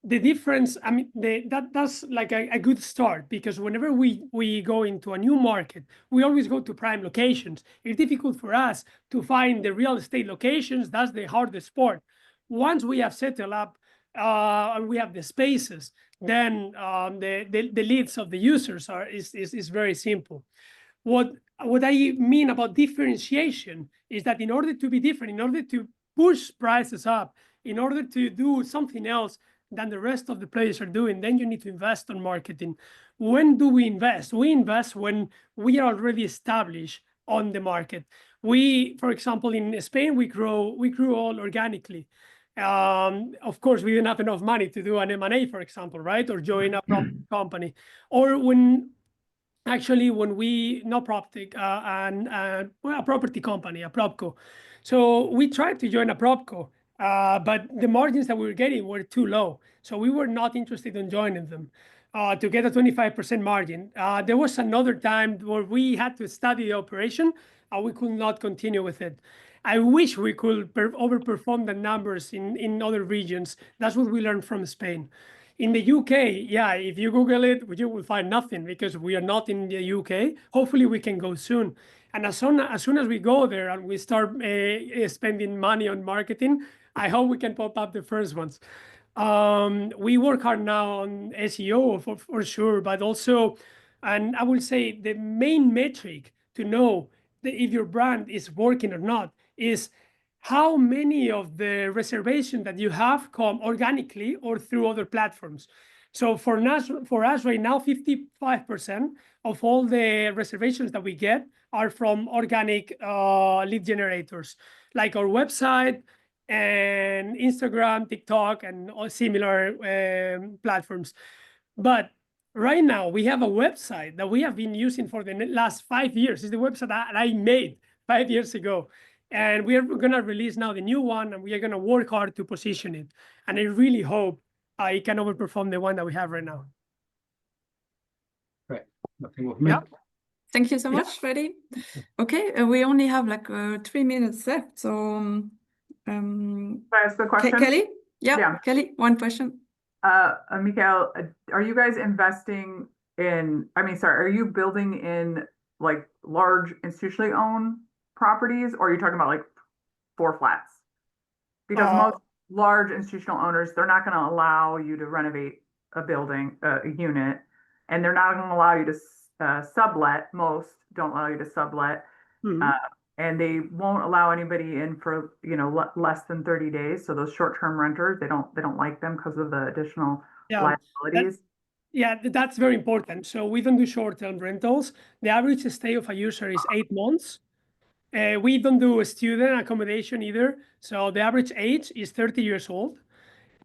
S8: The difference, I mean, that's like a good start, because whenever we go into a new market, we always go to prime locations. It's difficult for us to find the real estate locations. That's the hardest part. Once we have settled up and we have the spaces, then the leads of the users is very simple. What I mean about differentiation is that in order to be different, in order to push prices up, in order to do something else than the rest of the players are doing, then you need to invest on marketing. When do we invest? We invest when we are already established on the market. For example, in Spain, we grew all organically. Of course, we didn't have enough money to do an M&A, for example, right? Or join a property company. Or when we, not PropTech, a property company, a PropCo. So we tried to join a PropCo, but the margins that we were getting were too low. So we were not interested in joining them to get a 25% margin. There was another time where we had to study the operation and we could not continue with it. I wish we could overperform the numbers in other regions. That's what we learned from Spain. In the UK, yeah, if you Google it, you will find nothing because we are not in the UK. Hopefully we can go soon. And as soon as we go there and we start spending money on marketing, I hope we can pop up the first ones. We work hard now on SEO for sure, but also, and I will say the main metric to know that if your brand is working or not is how many of the reservations that you have come organically or through other platforms. So for us right now, 55% of all the reservations that we get are from organic lead generators, like our website and Instagram, TikTok, and all similar platforms. But right now, we have a website that we have been using for the last 5 years. It's the website that I made 5 years ago. And we are going to release now the new one, and we are going to work hard to position it. And I really hope it can overperform the one that we have right now.
S3: Great. Nothing more from me.
S8: Yeah.
S1: Thank you so much, Freddie. Okay, we only have like 3 minutes left. So,
S5: Can I ask the question?
S1: Kelly? Yeah, Kelly, one question.
S5: Mikhail, are you guys investing in, are you building in like large institutionally owned properties, or are you talking about like 4 flats? Because most large institutional owners, they're not going to allow you to renovate a building, a unit, and they're not going to allow you to sublet. Most don't allow you to sublet. And they won't allow anybody in for, less than 30 days. So those short-term renters, they don't like them because of the additional liabilities.
S8: That's very important. So we don't do short-term rentals. The average stay of a user is 8 months. We don't do student accommodation either. So the average age is 30 years old,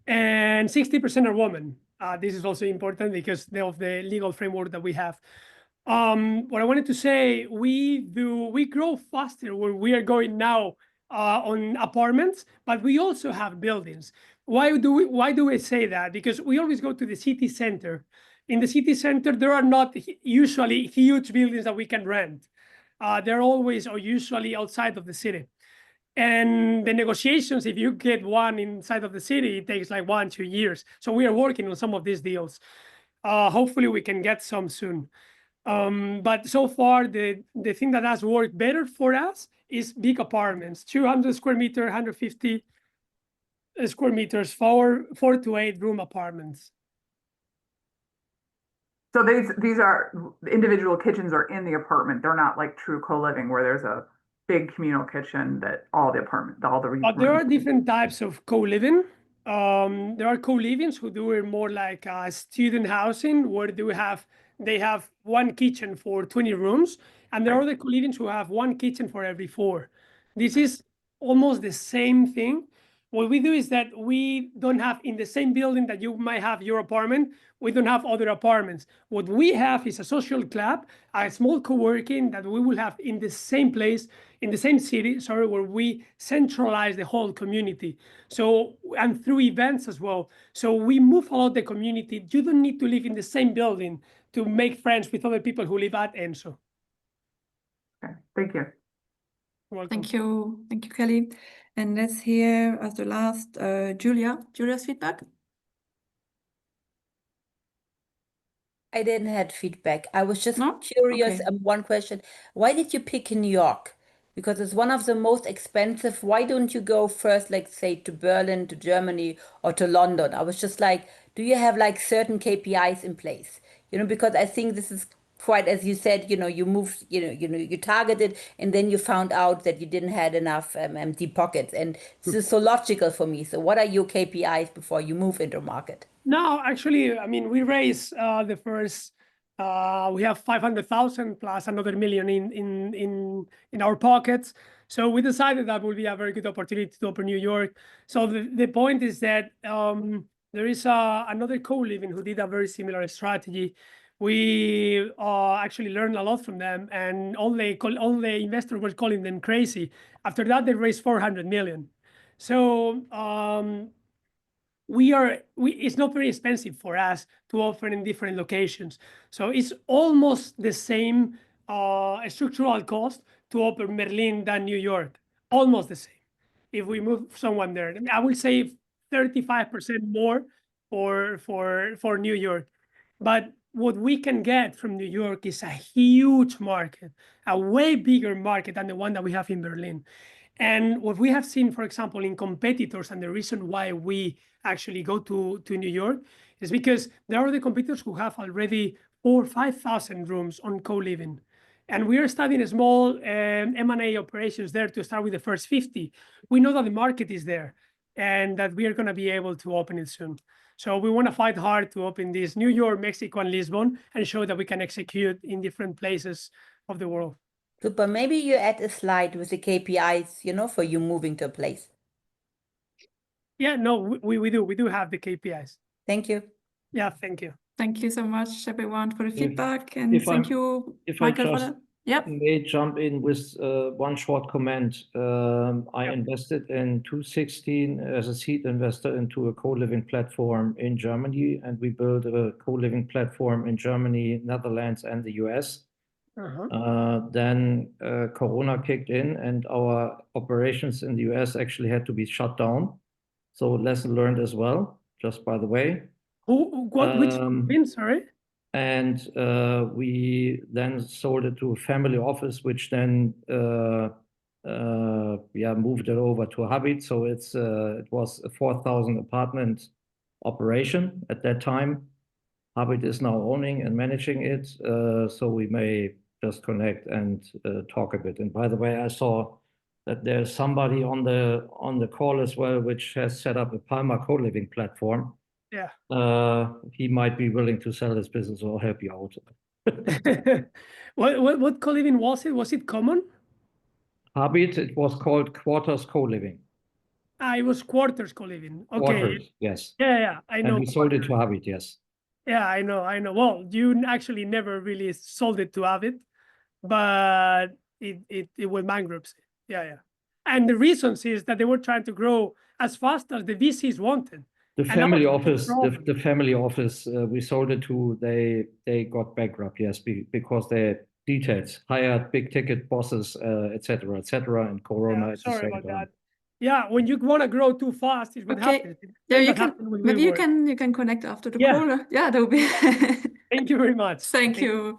S8: and 60% are women. This is also important because of the legal framework that we have. What I wanted to say, we grow faster where we are going now on apartments, but we also have buildings. Why do we say that? Because we always go to the city center. In the city center, there are not usually huge buildings that we can rent. They're always or usually outside of the city. And the negotiations, if you get one inside of the city, it takes like 1-2 years. So we are working on some of these deals. Hopefully we can get some soon. But so far, the thing that has worked better for us is big apartments, 200 square meter, 150 square meters, 4 to 8 room apartments.
S5: So these are individual kitchens are in the apartment. They're not like true co-living where there's a big communal kitchen that all the
S8: there are different types of co-living. There are co-livings who do it more like student housing, where they have one kitchen for 20 rooms, and there are other co-livings who have one kitchen for every 4. This is almost the same thing. What we do is that we don't have in the same building that you might have your apartment, we don't have other apartments. What we have is a social club, a small co-working that we will have in the same place, in the same city, where we centralize the whole community. So, and through events as well. So we move a lot the community. You don't need to live in the same building to make friends with other people who live at Enso.
S5: Okay, thank you.
S8: Welcome.
S1: Thank you, Kelly. And let's hear as the last, Julia's feedback.
S2: I didn't have feedback. I was just
S1: No?
S2: curious.
S1: Okay.
S2: One question: why did you pick New York? Because it's one of the most expensive. Why don't you go first, like say, to Berlin, to Germany, or to London? I was just like, do you have like certain KPIs in place? Because I think this is quite, as you said, you moved, you targeted, and then you found out that you didn't have enough deep pockets, and this is so logical for me. So what are your KPIs before you move into a market?
S8: No, actually, we raised the first. We have 500,000 plus another million in our pockets. So we decided that would be a very good opportunity to open New York. So the point is that there is another co-living who did a very similar strategy. We actually learned a lot from them, and all the investors were calling them crazy. After that, they raised 400 million. So it's not very expensive for us to open in different locations. So it's almost the same structural cost to open Berlin than New York, almost the same. If we move someone there, I will say 35% more for New York. But what we can get from New York is a huge market, a way bigger market than the one that we have in Berlin. And what we have seen, for example, in competitors, and the reason why we actually go to New York is because there are the competitors who have already 4,000 or 5,000 rooms on co-living. And we are studying small M&A operations there to start with the first 50. We know that the market is there and that we are going to be able to open it soon. So we want to fight hard to open this New York, Mexico, and Lisbon and show that we can execute in different places of the world.
S2: Super. Maybe you add a slide with the KPIs, for you moving to a place.
S8: Yeah, no, we do have the KPIs.
S2: Thank you.
S8: Yeah, thank you.
S1: Thank you so much, everyone, for the feedback. And thank you, Michael, for that. Yep.
S4: May jump in with one short comment. I invested in 2016 as a seed investor into a co-living platform in Germany, and we built a co-living platform in Germany, Netherlands, and the US. Then Corona kicked in, and our operations in the US actually had to be shut down. So lesson learned as well, just by the way.
S8: Which company, sorry?
S4: And we then sold it to a family office, which then moved it over to Habit. So it was a 4,000 apartment operation at that time. Habit is now owning and managing it, so we may just connect and talk a bit. And by the way, I saw that there's somebody on the call as well, which has set up a Palma Coliving platform.
S8: Yeah.
S4: He might be willing to sell his business or help you out.
S8: What co-living was it? Was it common?
S4: Habit, it was called Quarters Co-living.
S8: It was Quarters Co-living. Okay.
S4: Quarters, yes.
S8: Yeah, I know.
S4: And we sold it to Habit, yes.
S8: Yeah, I know. Well, you actually never really sold it to Habit, but it went bankruptcy. Yeah. And the reasons is that they were trying to grow as fast as the VCs wanted.
S4: The family office, we sold it to, they got bankrupt, yes, because they details, hired big ticket bosses, et cetera, and Corona.
S8: Yeah, sorry about that. Yeah, when you want to grow too fast, is what happens.
S1: Yeah, maybe you can connect after the call. Yeah, that would be.
S8: Thank you very much.
S1: Thank you.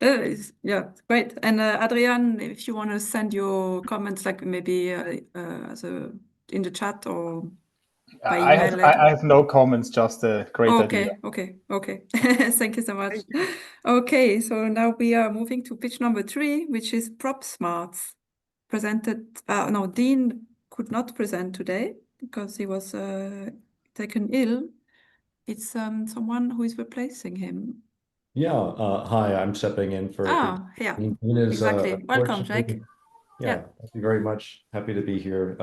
S1: That is, yeah, great. And Adrian, if you want to send your comments, like maybe in the chat or by email.
S6: I have no comments, just a great idea.
S1: Okay. Thank you so much. Okay, so now we are moving to pitch number 3, which is PropSmarts. Presented, no, Dean could not present today because he was taken ill. It's someone who is replacing him.
S9: Yeah, hi, I'm stepping in for
S1: yeah,
S9: Dean is,
S1: exactly. Welcome, Jake.
S9: Yeah, thank you very much. Happy to be here.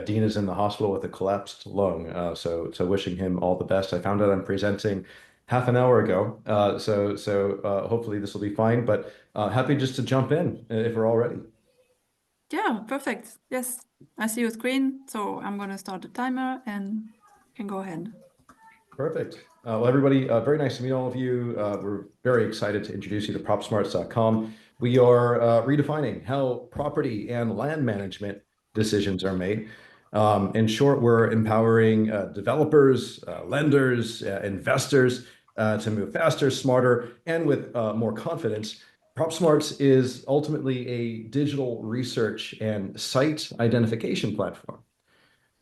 S9: Dean is in the hospital with a collapsed lung, so wishing him all the best. I found out I'm presenting half an hour ago, so hopefully this will be fine, but happy just to jump in if we're all ready.
S1: Yeah, perfect. Yes, I see your screen, so I'm going to start the timer and you can go ahead.
S9: Perfect. Well, everybody, very nice to meet all of you. We're very excited to introduce you to PropSmarts.com. We are redefining how property and land management decisions are made. In short, we're empowering developers, lenders, investors to move faster, smarter, and with more confidence. PropSmarts is ultimately a digital research and site identification platform.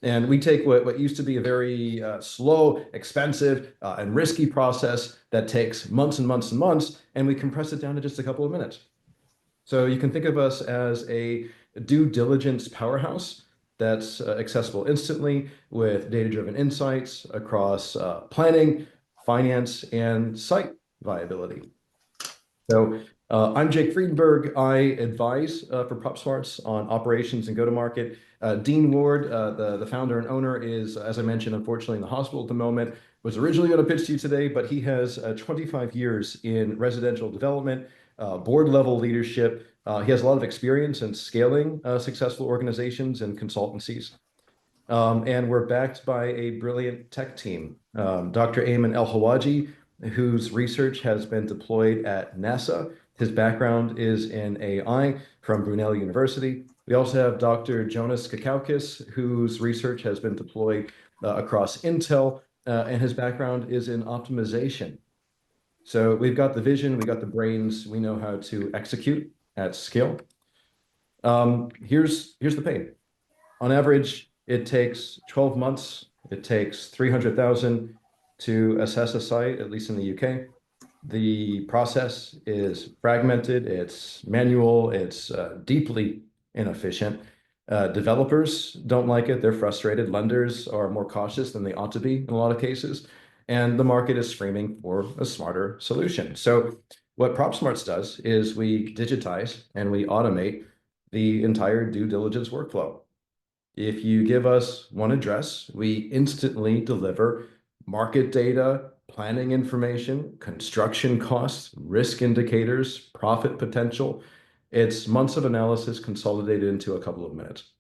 S9: And we take what used to be a very slow, expensive, and risky process that takes months and months and months, and we compress it down to just a couple of minutes. So you can think of us as a due diligence powerhouse that's accessible instantly with data-driven insights across planning, finance, and site viability. So I'm Jake Friedenberg. I advise for PropSmarts on operations and go-to-market. Dean Ward, the founder and owner, is, as I mentioned, unfortunately in the hospital at the moment. Was originally going to pitch to you today, but he has 25 years in residential development, board-level leadership. He has a lot of experience in scaling successful organizations and consultancies. And we're backed by a brilliant tech team. Dr. Ayman El-Hawaji, whose research has been deployed at NASA. His background is in AI from Brunel University. We also have Dr. Jonas Kakaukis, whose research has been deployed across Intel, and his background is in optimization. So we've got the vision, we got the brains, we know how to execute at scale. Here's the pain. On average, it takes 12 months. It takes 300,000 to assess a site, at least in the UK. The process is fragmented, it's manual, it's deeply inefficient. Developers don't like it, they're frustrated. Lenders are more cautious than they ought to be in a lot of cases. And the market is screaming for a smarter solution. So what PropSmarts does is we digitize and we automate the entire due diligence workflow. If you give us one address, we instantly deliver market data, planning information, construction costs, risk indicators, profit potential. It's months of analysis consolidated into a couple of minutes.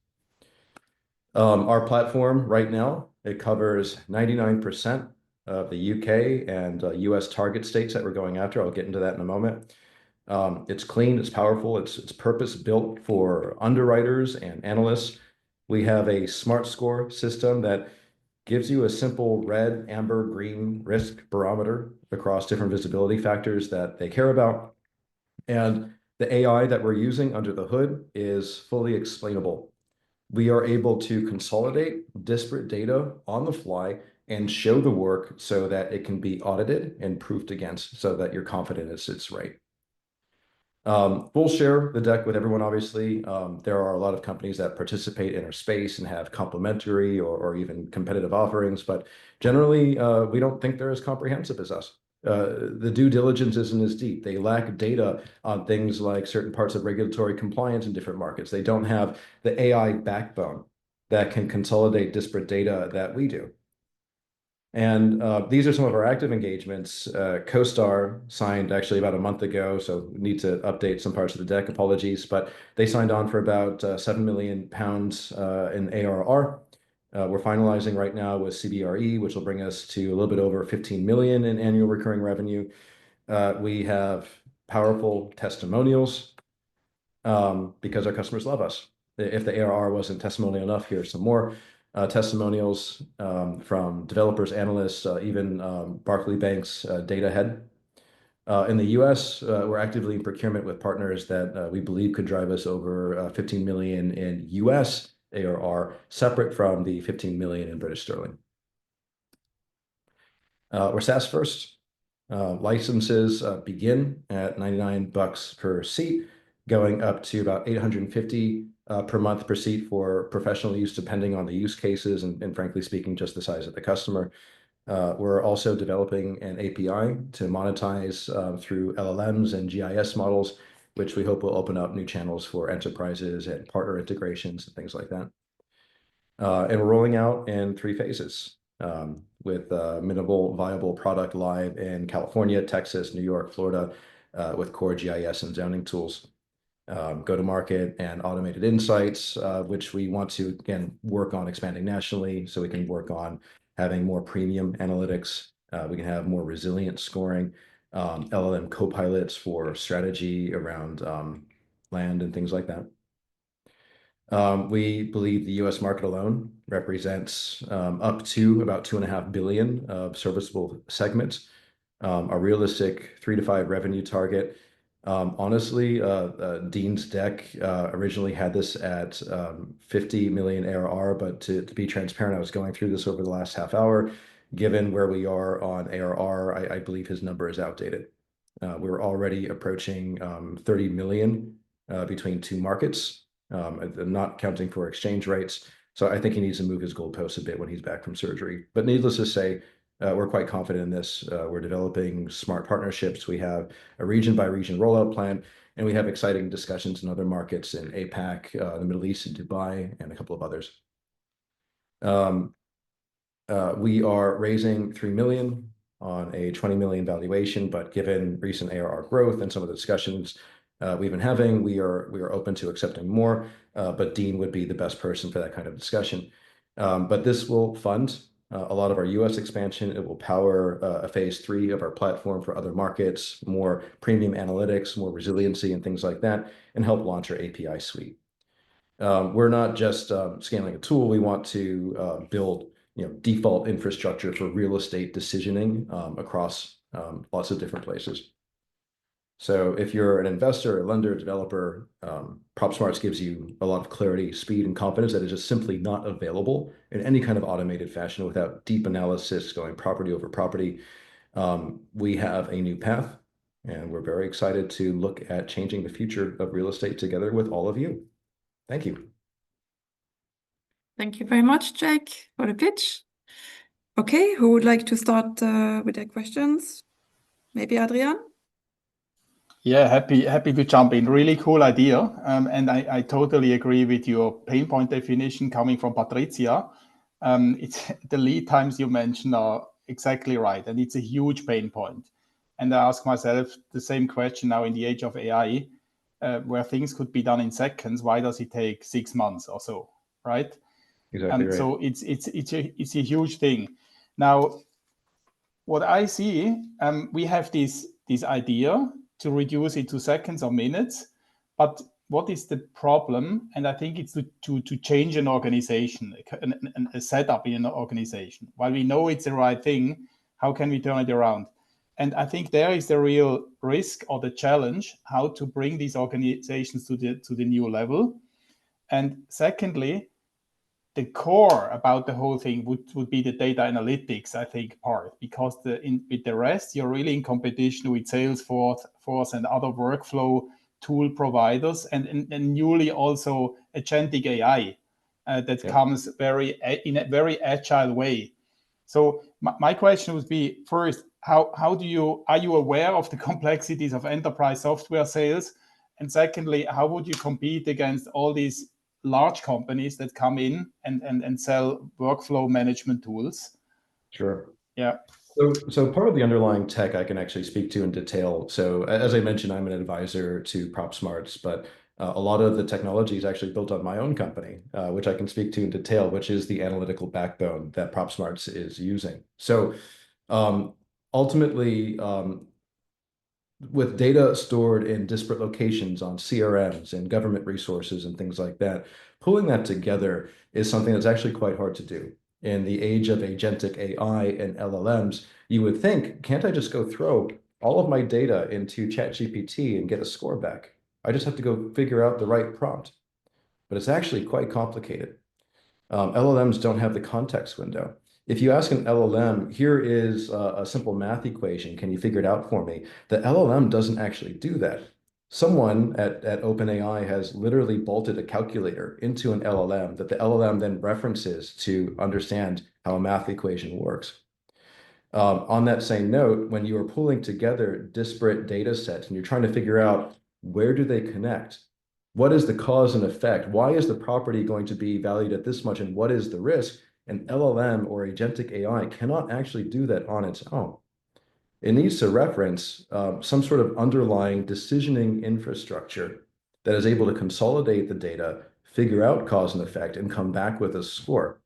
S9: Our platform right now, it covers 99% of the UK and US target states that we're going after. I'll get into that in a moment. It's clean, it's powerful, it's purpose-built for underwriters and analysts. We have a smart score system that gives you a simple red, amber, green risk barometer across different visibility factors that they care about. And the AI that we're using under the hood is fully explainable. We are able to consolidate disparate data on the fly and show the work so that it can be audited and proofed against so that you're confident it's right. We'll share the deck with everyone, obviously. There are a lot of companies that participate in our space and have complementary or even competitive offerings, but generally, we don't think they're as comprehensive as us. The due diligence isn't as deep. They lack data on things like certain parts of regulatory compliance in different markets. They don't have the AI backbone that can consolidate disparate data that we do. And these are some of our active engagements. CoStar signed actually about a month ago, so we need to update some parts of the deck, apologies, but they signed on for about £7 million in ARR. We're finalizing right now with CBRE, which will bring us to a little bit over 15 million in annual recurring revenue. We have powerful testimonials because our customers love us. If the ARR wasn't testimonial enough, here's some more testimonials from developers, analysts, even Barclays Bank's data head. In the US, we're actively in procurement with partners that we believe could drive us over 15 million in US ARR, separate from the 15 million in British sterling. We're SaaS first. Licenses begin at $99 per seat, going up to about 850 per month per seat for professional use, depending on the use cases and frankly speaking, just the size of the customer. We're also developing an API to monetize through LLMs and GIS models, which we hope will open up new channels for enterprises and partner integrations and things like that. And we're rolling out in 3 phases with minimal viable product live in California, Texas, New York, Florida, with core GIS and zoning tools. Go-to-market and automated insights, which we want to, again, work on expanding nationally so we can work on having more premium analytics. We can have more resilient scoring, LLM co-pilots for strategy around land and things like that. We believe the US market alone represents up to about 2.5 billion of serviceable segments. A realistic 3 to 5 revenue target. Honestly, Dean's deck originally had this at 50 million ARR, but to be transparent, I was going through this over the last half hour. Given where we are on ARR, I believe his number is outdated. We're already approaching 30 million between 2 markets, not counting for exchange rates. So I think he needs to move his goalposts a bit when he's back from surgery. But needless to say, we're quite confident in this. We're developing smart partnerships. We have a region-by-region rollout plan, and we have exciting discussions in other markets in APAC, the Middle East, and Dubai, and a couple of others. We are raising 3 million on a 20 million valuation, but given recent ARR growth and some of the discussions we've been having, we are open to accepting more, but Dean would be the best person for that kind of discussion. But this will fund a lot of our US expansion. It will power a phase 3 of our platform for other markets, more premium analytics, more resiliency and things like that, and help launch our API suite. We're not just scaling a tool. We want to build default infrastructure for real estate decisioning across lots of different places. So if you're an investor, a lender, developer, PropSmarts gives you a lot of clarity, speed, and confidence that is just simply not available in any kind of automated fashion without deep analysis going property over property. We have a new path, and we're very excited to look at changing the future of real estate together with all of you. Thank you.
S1: Thank you very much, Jake, for the pitch. Okay, who would like to start with their questions? Maybe Adrian?
S6: Yeah, happy to jump in. Really cool idea. And I totally agree with your pain point definition coming from Patricia. It's the lead times you mentioned are exactly right. And it's a huge pain point. And I ask myself the same question now in the age of AI, where things could be done in seconds. Why does it take 6 months or so, right?
S9: Exactly right.
S6: So it's a huge thing. Now, what I see, we have this idea to reduce it to seconds or minutes, but what is the problem? And I think it's to change an organization, a setup in an organization. While we know it's the right thing, how can we turn it around? And I think there is the real risk or the challenge, how to bring these organizations to the new level. And secondly, the core about the whole thing would be the data analytics, I think, part, because with the rest, you're really in competition with Salesforce and other workflow tool providers, and newly also agentic AI that comes in a very agile way. So my question would be, first, are you aware of the complexities of enterprise software sales? And secondly, how would you compete against all these large companies that come in and sell workflow management tools?
S9: Sure.
S6: Yeah.
S9: So part of the underlying tech I can actually speak to in detail. So as I mentioned, I'm an advisor to PropSmarts, but a lot of the technology is actually built on my own company, which I can speak to in detail, which is the analytical backbone that PropSmarts is using. So ultimately, with data stored in disparate locations on CRMs and government resources and things like that, pulling that together is something that's actually quite hard to do. In the age of agentic AI and LLMs, you would think, can't I just go throw all of my data into ChatGPT and get a score back? I just have to go figure out the right prompt. But it's actually quite complicated. LLMs don't have the context window. If you ask an LLM, here is a simple math equation, can you figure it out for me? The LLM doesn't actually do that. Someone at OpenAI has literally bolted a calculator into an LLM that the LLM then references to understand how a math equation works. On that same note, when you are pulling together disparate data sets and you're trying to figure out where do they connect, what is the cause and effect, why is the property going to be valued at this much, and what is the risk? An LLM or agentic AI cannot actually do that on its own. It needs to reference some sort of underlying decisioning infrastructure that is able to consolidate the data, figure out cause and effect, and come back with a score.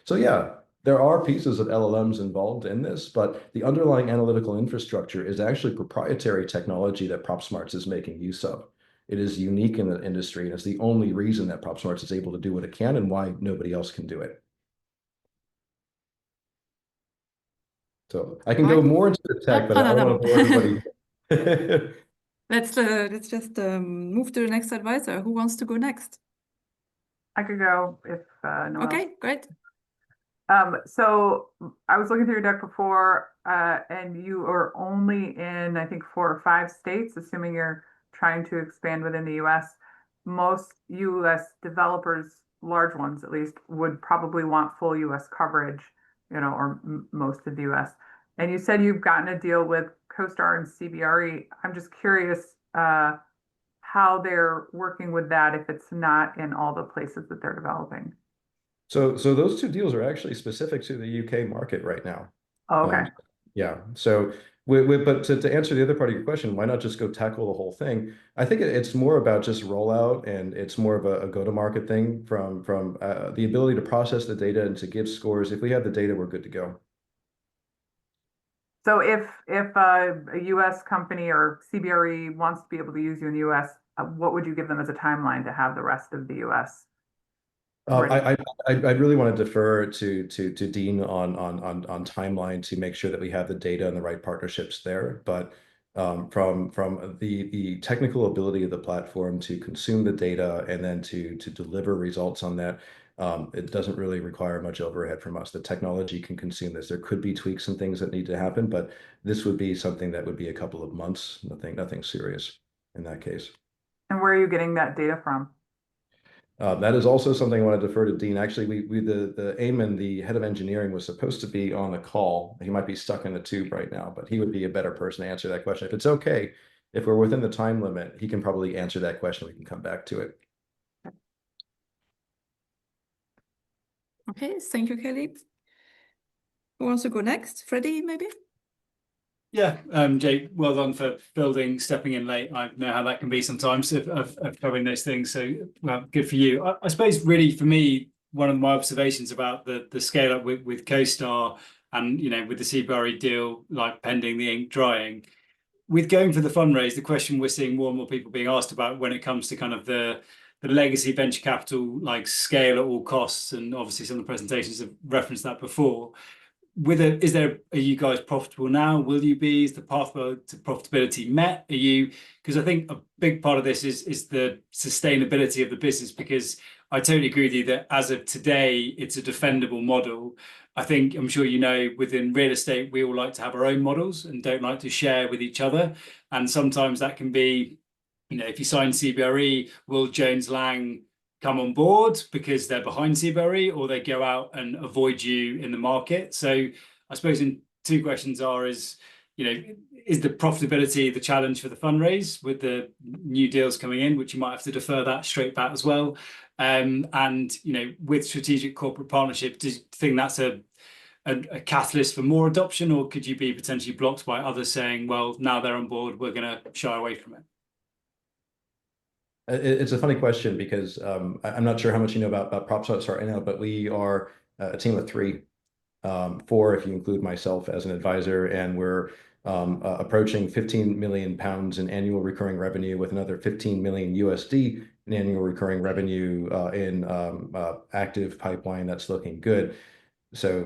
S9: So yeah, there are pieces of LLMs involved in this, but the underlying analytical infrastructure is actually proprietary technology that PropSmarts is making use of. It is unique in the industry, and it's the only reason that PropSmarts is able to do what it can and why nobody else can do it. So I can go more into the tech, but I don't want to bore everybody.
S1: Let's just move to the next advisor. Who wants to go next?
S5: I could go if no one else.
S1: Okay, great.
S5: So I was looking through your deck before, and you are only in, I think, 4 or 5 states, assuming you're trying to expand within the US. Most US developers, large ones at least, would probably want full US coverage, or most of the US. And you said you've gotten a deal with CoStar and CBRE. I'm just curious how they're working with that if it's not in all the places that they're developing.
S9: So those 2 deals are actually specific to the UK market right now.
S5: Oh, okay.
S9: Yeah. So, but to answer the other part of your question, why not just go tackle the whole thing? I think it's more about just rollout, and it's more of a go-to-market thing from the ability to process the data and to give scores. If we have the data, we're good to go.
S5: So if a US company or CBRE wants to be able to use you in the US, what would you give them as a timeline to have the rest of the US?
S9: I really want to defer to Dean on timeline to make sure that we have the data and the right partnerships there. But from the technical ability of the platform to consume the data and then to deliver results on that, it doesn't really require much overhead from us. The technology can consume this. There could be tweaks and things that need to happen, but this would be something that would be a couple of months, nothing serious in that case.
S5: And where are you getting that data from?
S9: That is also something I want to defer to Dean. Actually, the Eamon, the head of engineering, was supposed to be on the call. He might be stuck in the tube right now, but he would be a better person to answer that question. If it's okay, if we're within the time limit, he can probably answer that question. We can come back to it.
S1: Okay, thank you, Kelly. Who wants to go next? Freddie, maybe?
S3: Yeah, Jake, well done for stepping in late. I know how that can be sometimes of covering those things. So well, good for you. I suppose really for me, one of my observations about the scale up with CoStar and with the CBRE deal, like pending the ink drying, with going for the fundraise, the question we're seeing more and more people being asked about when it comes to kind of the legacy venture capital, like scale at all costs, and obviously some of the presentations have referenced that before. Are you guys profitable now? Will you be? Is the pathway to profitability met? Because I think a big part of this is the sustainability of the business, because I totally agree with you that as of today, it's a defendable model. I'm sure you know, within real estate, we all like to have our own models and don't like to share with each other. And sometimes that can be, if you sign CBRE, will Jones Lang come on board because they're behind CBRE, or they go out and avoid you in the market? So I suppose two questions is the profitability the challenge for the fundraise with the new deals coming in, which you might have to defer that straight back as well? And with strategic corporate partnership, do you think that's a catalyst for more adoption, or could you be potentially blocked by others saying, well, now they're on board, we're going to shy away from it?
S9: It's a funny question because I'm not sure how much you know about PropSmarts right now, but we are a team of 3, 4 if you include myself as an advisor, and we're approaching 15 million pounds in annual recurring revenue, with another 15 million USD in annual recurring revenue in active pipeline that's looking good. So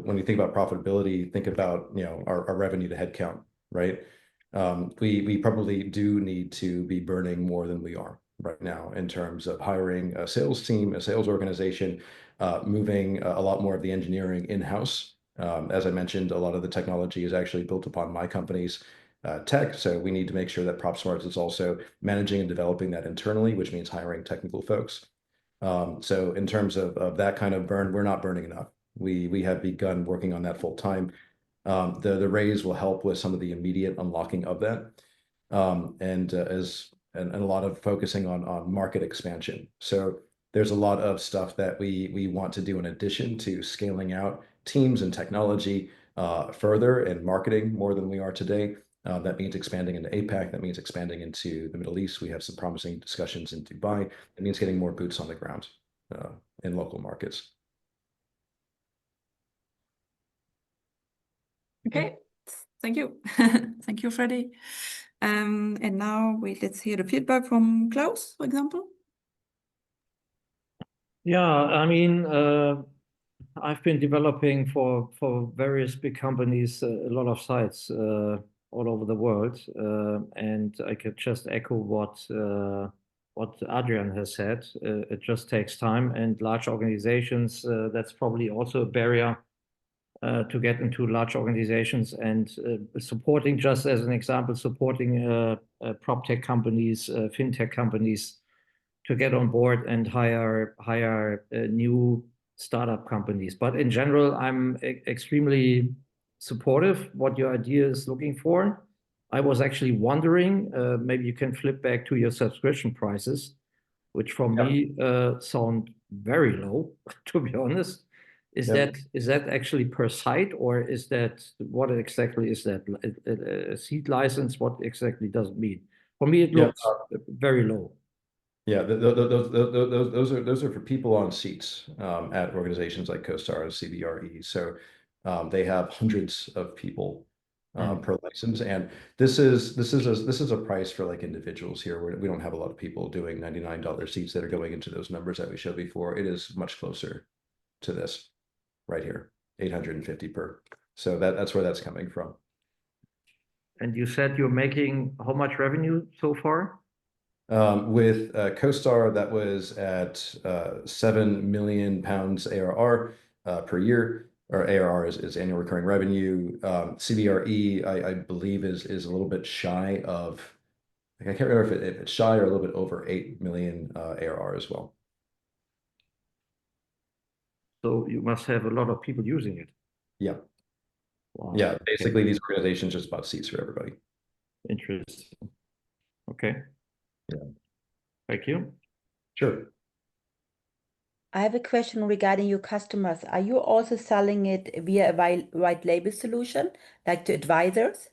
S9: when you think about profitability, think about our revenue to headcount, right? We probably do need to be burning more than we are right now in terms of hiring a sales team, a sales organization, moving a lot more of the engineering in-house. As I mentioned, a lot of the technology is actually built upon my company's tech, so we need to make sure that PropSmarts is also managing and developing that internally, which means hiring technical folks. So in terms of that kind of burn, we're not burning enough. We have begun working on that full time. The raise will help with some of the immediate unlocking of that, and a lot of focusing on market expansion. So there's a lot of stuff that we want to do in addition to scaling out teams and technology further, and marketing more than we are today. That means expanding into APAC. That means expanding into the Middle East. We have some promising discussions in Dubai. It means getting more boots on the ground in local markets.
S1: Okay, thank you. Thank you, Freddie. And now let's hear the feedback from Klaus, for example.
S4: Yeah, I mean, I've been developing for various big companies a lot of sites all over the world, and I could just echo what Adrian has said. It just takes time, and large organizations, that's probably also a barrier to get into large organizations, and supporting, just as an example, supporting PropTech companies, FinTech companies to get on board and hire new startup companies. But in general, I'm extremely supportive what your idea is looking for. I was actually wondering, maybe you can flip back to your subscription prices, which for me sound very low, to be honest. Is that actually per site, or is that, what exactly is that? A seat license? What exactly does it mean? For me, it looks very low.
S9: Yeah, those are for people on seats at organizations like CoStar and CBRE. So they have hundreds of people per license, and this is a price for like individuals here. We don't have a lot of people doing $99 seats that are going into those numbers that we showed before. It is much closer to this right here, 850 per. So that's where that's coming from.
S4: And you said you're making how much revenue so far?
S9: With CoStar, that was at 7 million pounds ARR per year, or ARR is annual recurring revenue. CBRE, I believe, is a little bit shy of, I can't remember if it's shy or a little bit over 8 million ARR as well.
S4: So you must have a lot of people using it.
S9: Yeah.
S4: Wow.
S9: Yeah, basically these organizations just bought seats for everybody.
S4: Interesting. Okay.
S9: Yeah.
S4: Thank you.
S9: Sure.
S2: I have a question regarding your customers. Are you also selling it via a white label solution, like to advisors?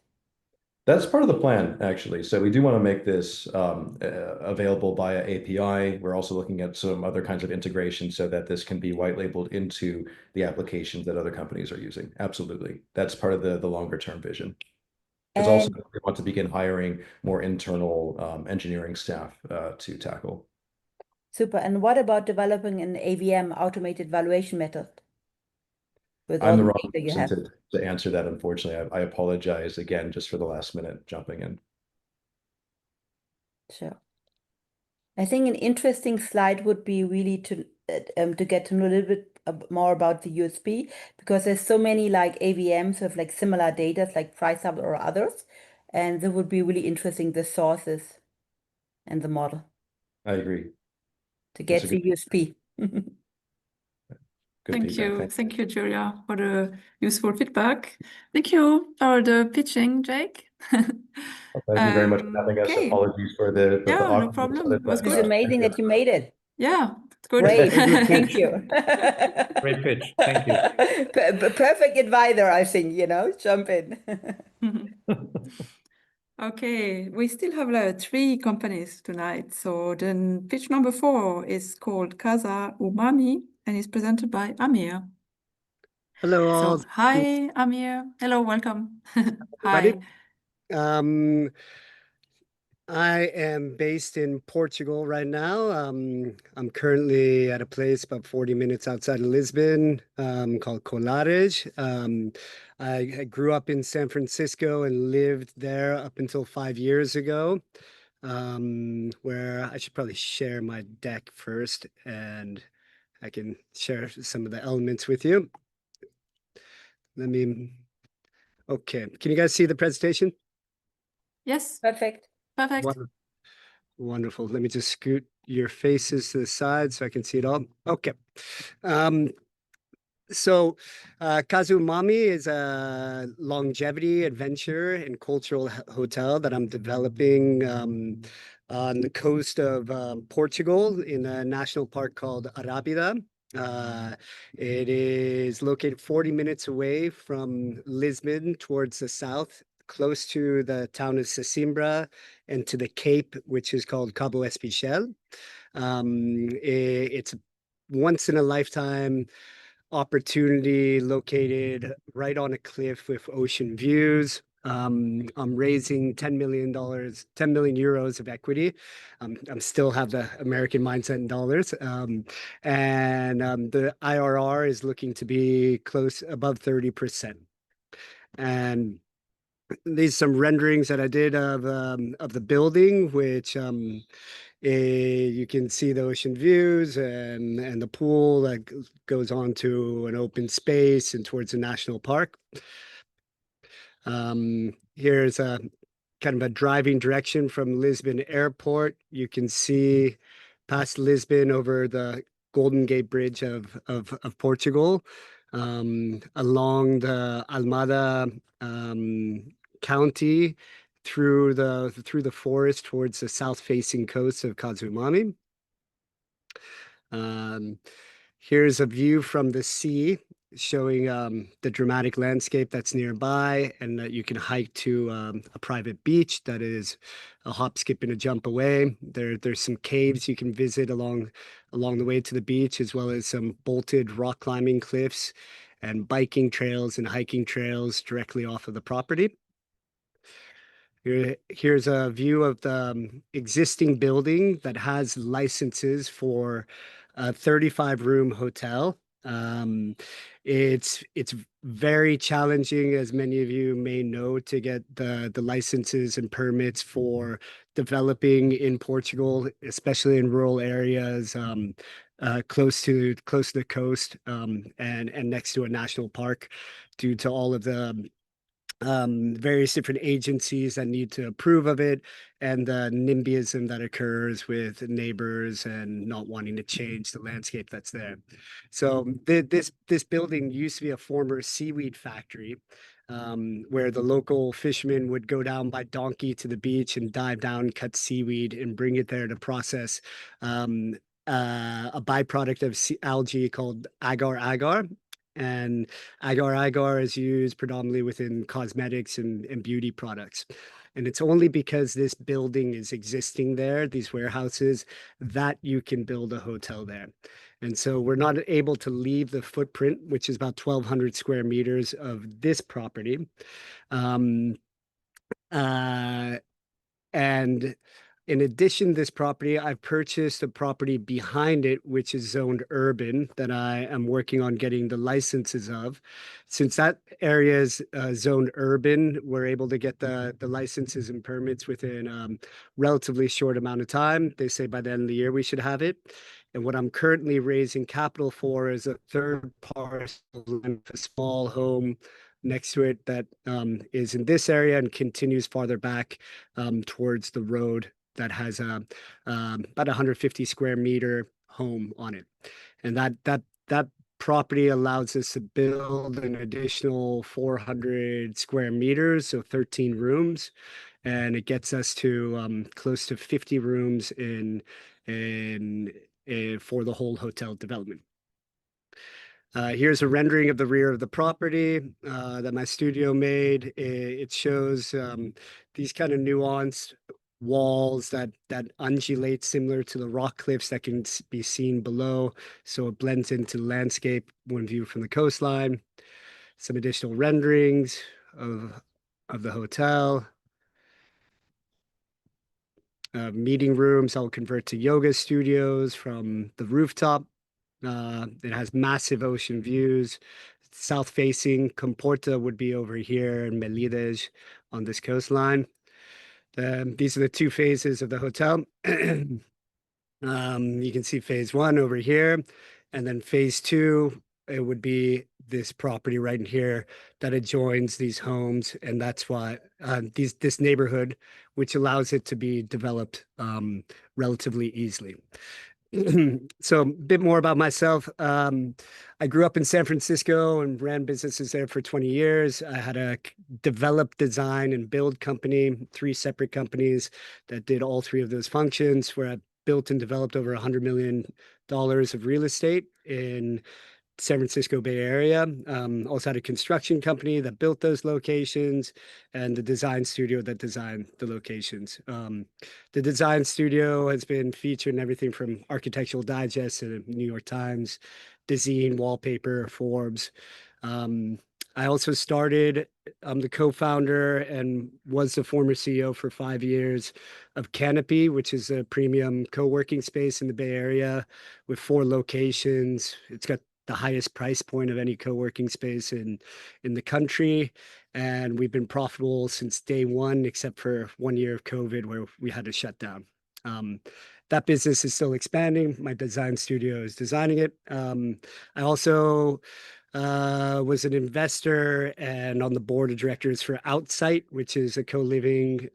S9: That's part of the plan, actually. So we do want to make this available via API. We're also looking at some other kinds of integration so that this can be white labeled into the applications that other companies are using. Absolutely. That's part of the longer term vision. Because also we want to begin hiring more internal engineering staff to tackle.
S2: Super. And what about developing an AVM, automated valuation method? With all
S9: I'm the
S2: the
S9: wrong
S2: data you have.
S9: person to answer that, unfortunately. I apologize again just for the last minute jumping in.
S2: Sure. I think an interesting slide would be really to get to know a little bit more about the USP, because there's so many like AVMs with like similar data like PriceHub or others, and that would be really interesting, the sources and the model
S9: I agree.
S2: to get
S9: That's a
S2: the
S9: good-
S2: USP.
S9: Good
S1: Thank
S9: feedback.
S1: you. Thank you, Julia, for the useful feedback. Thank you for the pitching, Jake.
S9: Thank you very much for having us.
S1: Okay.
S9: Apologies for the
S1: Yeah, no
S9: awkwardness
S1: problem.
S9: of
S1: It was
S2: It's
S1: good.
S2: amazing that you made it.
S1: Yeah, it's good.
S2: Great.
S4: Good
S2: Thank
S4: pitch.
S2: you.
S4: Great pitch. Thank you.
S2: Perfect advisor, I think, jump in.
S1: Okay, we still have like 3 companies tonight. So then pitch number 4 is called Casa Umami and is presented by Amir.
S10: Hello all.
S1: So hi, Amir. Hello, welcome.
S10: Everybody.
S1: Hi.
S10: I am based in Portugal right now. I'm currently at a place about 40 minutes outside of Lisbon, called Colares. I grew up in San Francisco and lived there up until 5 years ago, where I should probably share my deck first, and I can share some of the elements with you. Okay, can you guys see the presentation?
S1: Yes,
S2: Perfect.
S1: perfect.
S10: Wonderful. Let me just scoot your faces to the side so I can see it all. Okay. So Casa Umami is a longevity, adventure, and cultural hotel that I'm developing on the coast of Portugal in a national park called Arrábida. It is located 40 minutes away from Lisbon towards the south, close to the town of Sesimbra and to the Cape, which is called Cabo Espichel. It's a once in a lifetime opportunity located right on a cliff with ocean views. I'm raising $10 million, 10 million euros of equity. I'm still have the American mindset in dollars. The IRR is looking to be close above 30%. And these some renderings that I did of the building, which you can see the ocean views and the pool that goes on to an open space and towards a national park. Here's a kind of a driving direction from Lisbon Airport. You can see past Lisbon over the Golden Gate Bridge of Portugal, along the Almada County, through the forest towards the south-facing coast of Casa Umami. Here's a view from the sea showing the dramatic landscape that's nearby, and that you can hike to a private beach that is a hop, skip, and a jump away. There's some caves you can visit along the way to the beach, as well as some bolted rock climbing cliffs and biking trails and hiking trails directly off of the property. Here's a view of the existing building that has licenses for a 35-room hotel. It's very challenging, as many of you may know, to get the licenses and permits for developing in Portugal, especially in rural areas, close to the coast, and next to a national park, due to all of the various different agencies that need to approve of it, and the NIMBYism that occurs with neighbors and not wanting to change the landscape that's there. So this building used to be a former seaweed factory, where the local fishermen would go down by donkey to the beach and dive down, cut seaweed, and bring it there to process a byproduct of algae called agar-agar. And agar-agar is used predominantly within cosmetics and beauty products. And it's only because this building is existing there, these warehouses, that you can build a hotel there. And so we're not able to leave the footprint, which is about 1,200 square meters of this property. And in addition to this property, I've purchased a property behind it, which is zoned urban, that I am working on getting the licenses of. Since that area is zoned urban, we're able to get the licenses and permits within relatively short amount of time. They say by the end of the year we should have it. And what I'm currently raising capital for is a third parcel, a small home next to it that is in this area and continues farther back towards the road that has about 150 square meter home on it. And that property allows us to build an additional 400 square meters, so 13 rooms. And it gets us to close to 50 rooms for the whole hotel development. Here's a rendering of the rear of the property that my studio made. It shows these kind of nuanced walls that undulate similar to the rock cliffs that can be seen below. So it blends into the landscape when viewed from the coastline. Some additional renderings of the hotel. Meeting rooms I'll convert to yoga studios from the rooftop. It has massive ocean views. South facing Comporta would be over here and Melides on this coastline. These are the two phases of the hotel. You can see phase one over here, and then phase two, it would be this property right in here that adjoins these homes, and that's why this neighborhood, which allows it to be developed relatively easily. So a bit more about myself. I grew up in San Francisco and ran businesses there for 20 years. I had a develop, design, and build company, 3 separate companies that did all 3 of those functions, where I built and developed over $100 million of real estate in San Francisco Bay Area. Also had a construction company that built those locations and the design studio that designed the locations. The design studio has been featured in everything from Architectural Digest to New York Times, Design, Wallpaper, Forbes. I also started, I'm the co-founder and was the former CEO for 5 years of Canopy, which is a premium co-working space in the Bay Area with 4 locations. It's got the highest price point of any co-working space in the country. And we've been profitable since day one, except for 1 year of COVID where we had to shut down. That business is still expanding. My design studio is designing it. I also was an investor and on the board of directors for Outsite, which is a co-living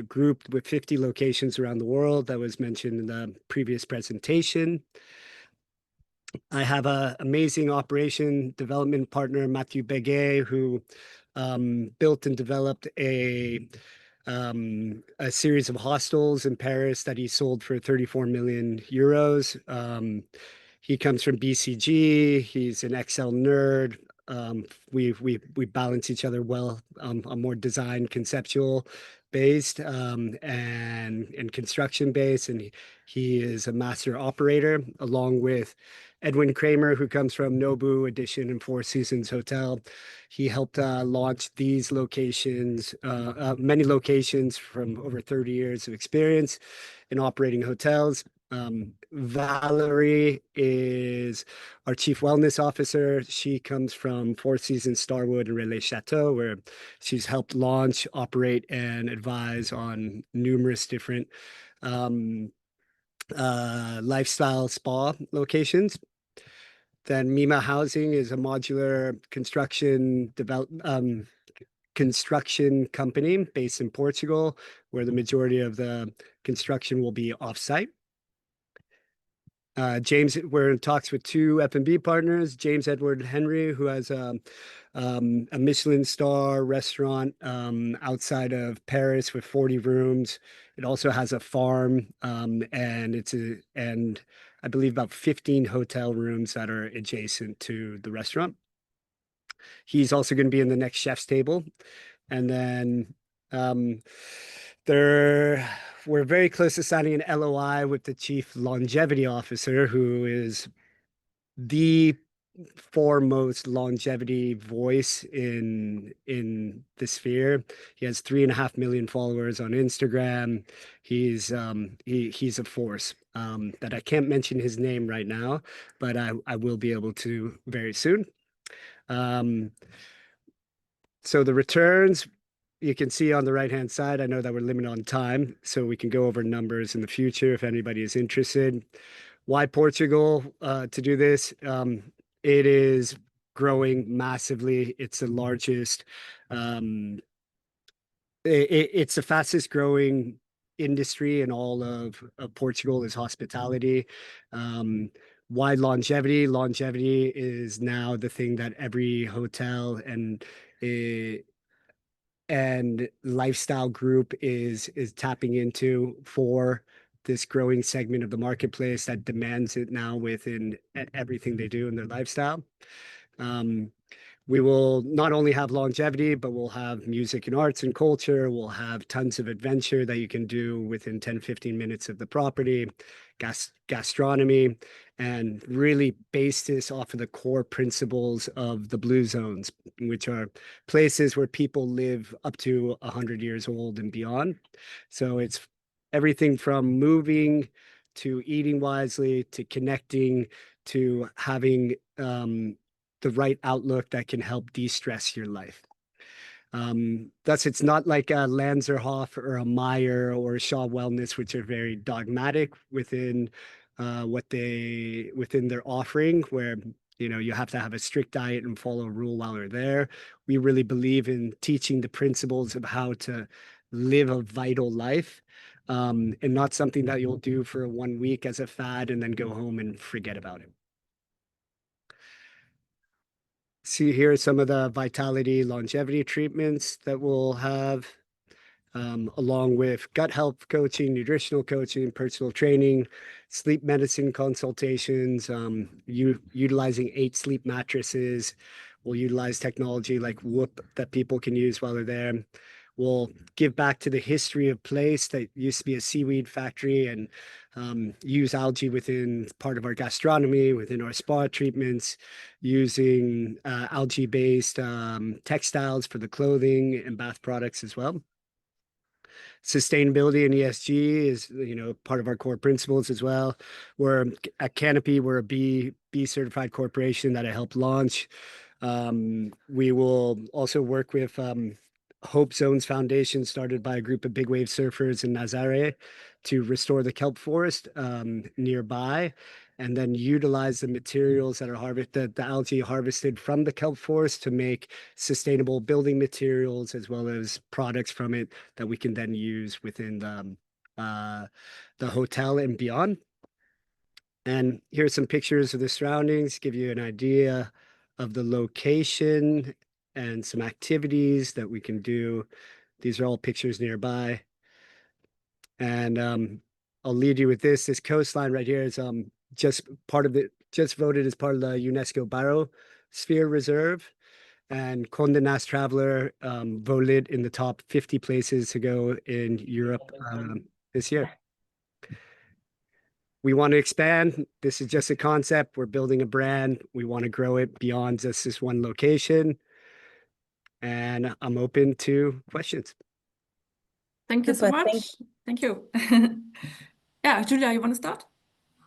S10: group with 50 locations around the world that was mentioned in the previous presentation. I have an amazing operation development partner, Matthew Beguet, who built and developed a series of hostels in Paris that he sold for 34 million euros. He comes from BCG. He's an Excel nerd. We balance each other well. I'm more design conceptual based and construction based, and he is a master operator, along with Edwin Kramer, who comes from Nobu Edition and Four Seasons Hotel. He helped launch these locations, many locations from over 30 years of experience in operating hotels. Valerie is our chief wellness officer. She comes from Four Seasons Starwood and Relais Chateau, where she's helped launch, operate, and advise on numerous different lifestyle spa locations. Then Mima Housing is a modular construction company based in Portugal, where the majority of the construction will be offsite. James, we're in talks with 2 F&B partners, James Edward Henry, who has a Michelin star restaurant outside of Paris with 40 rooms. It also has a farm, and I believe about 15 hotel rooms that are adjacent to the restaurant. He's also going to be in the next chef's table. And then we're very close to signing an LOI with the chief longevity officer, who is the foremost longevity voice in the sphere. He has 3.5 million followers on Instagram. He's a force. That I can't mention his name right now, but I will be able to very soon. So the returns, you can see on the right-hand side. I know that we're limited on time, so we can go over numbers in the future if anybody is interested. Why Portugal to do this? It is growing massively. It's the largest. It's the fastest growing industry in all of Portugal is hospitality. Why longevity? Longevity is now the thing that every hotel and lifestyle group is tapping into for this growing segment of the marketplace that demands it now within everything they do in their lifestyle. We will not only have longevity, but we'll have music and arts and culture. We'll have tons of adventure that you can do within 10, 15 minutes of the property, gastronomy, and really base this off of the core principles of the blue zones, which are places where people live up to 100 years old and beyond. So it's everything from moving to eating wisely to connecting to having the right outlook that can help de-stress your life. Thus, it's not like a Lanzerhof or a Meyer or a Shaw Wellness, which are very dogmatic within within their offering, where you have to have a strict diet and follow a rule while you're there. We really believe in teaching the principles of how to live a vital life, and not something that you'll do for 1 week as a fad and then go home and forget about it. See here some of the vitality longevity treatments that we'll have, along with gut health coaching, nutritional coaching, personal training, sleep medicine consultations, utilizing 8 sleep mattresses. We'll utilize technology like Whoop that people can use while they're there. We'll give back to the history of place that used to be a seaweed factory and use algae within part of our gastronomy, within our spa treatments, using algae-based textiles for the clothing and bath products as well. Sustainability and ESG is, part of our core principles as well. We're at Canopy, we're a B certified corporation that I helped launch. We will also work with Hope Zones Foundation, started by a group of big wave surfers in Nazare, to restore the kelp forest nearby, and then utilize the materials that are the algae harvested from the kelp forest to make sustainable building materials, as well as products from it that we can then use within the hotel and beyond. And here's some pictures of the surroundings, give you an idea of the location and some activities that we can do. These are all pictures nearby. And I'll lead you with this. This coastline right here is just voted as part of the UNESCO Biosphere Reserve. And Condé Nast Traveler voted in the top 50 places to go in Europe this year. We want to expand. This is just a concept. We're building a brand. We want to grow it beyond just this one location. And I'm open to questions.
S1: Thank you so
S2: Super,
S1: much. Thank you. Yeah, Julia, you want to start?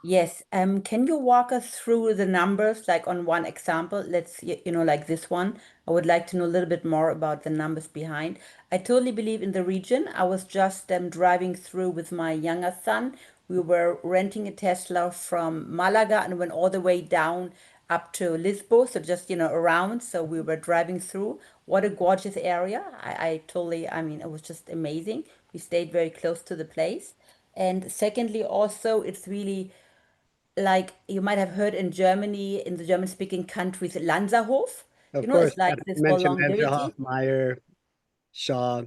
S2: Yes. Can you walk us through the numbers, like on one example? Let's, like this one. I would like to know a little bit more about the numbers behind. I totally believe in the region. I was just driving through with my younger son. We were renting a Tesla from Malaga and went all the way down up to Lisbon, so just, around. So we were driving through. What a gorgeous area. I totally, it was just amazing. We stayed very close to the place. And secondly, also, it's really like you might have heard in Germany, in the German-speaking countries, Lanzerhof.
S10: Of course,
S2: It's like
S10: I
S2: this for
S10: mentioned
S2: longevity.
S10: Lanzerhof, Meyer, Shaw.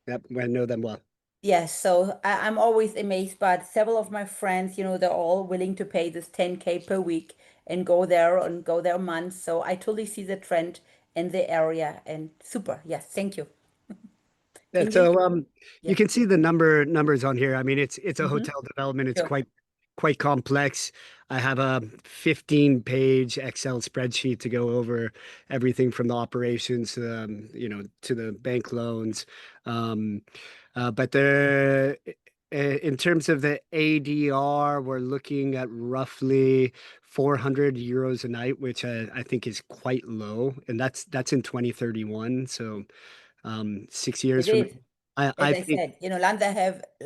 S10: Yep, I know them well.
S2: Yes, so I'm always amazed, but several of my friends, they're all willing to pay this 10K per week and go there a month. So I totally see the trend in the area, and super. Yes, thank you.
S10: Yeah,
S2: Can
S10: so
S2: you
S10: you can see the numbers on here. I mean, it's a
S2: Mhm.
S10: hotel development. It's
S2: Sure.
S10: quite complex. I have a 15-page Excel spreadsheet to go over everything from the operations to to the bank loans. But in terms of the ADR, we're looking at roughly 400 euros a night, which I think is quite low, and that's in 2031. So 6 years
S2: It
S10: from
S2: is.
S10: now,
S2: As
S10: I
S2: I
S10: think
S2: said,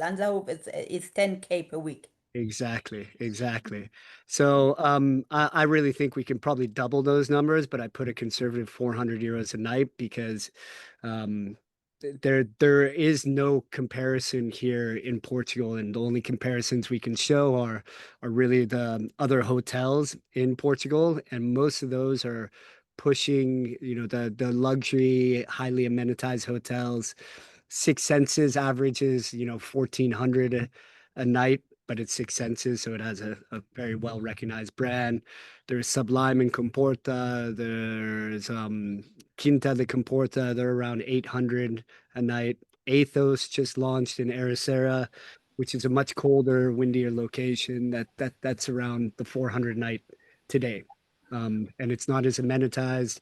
S2: Lanzerhof is 10K per week.
S10: exactly. So I really think we can probably double those numbers, but I put a conservative 400 euros a night because there is no comparison here in Portugal, and the only comparisons we can show are really the other hotels in Portugal, and most of those are pushing the luxury, highly amenitized hotels. Six Senses averages 1,400 a night, but it's Six Senses, so it has a very well recognized brand. There's Sublime and Comporta. There's Quinta de Comporta. They're around 800 a night. Athos just launched in Ericeira, which is a much colder, windier location. That's around the 400 night today, and it's not as amenitized.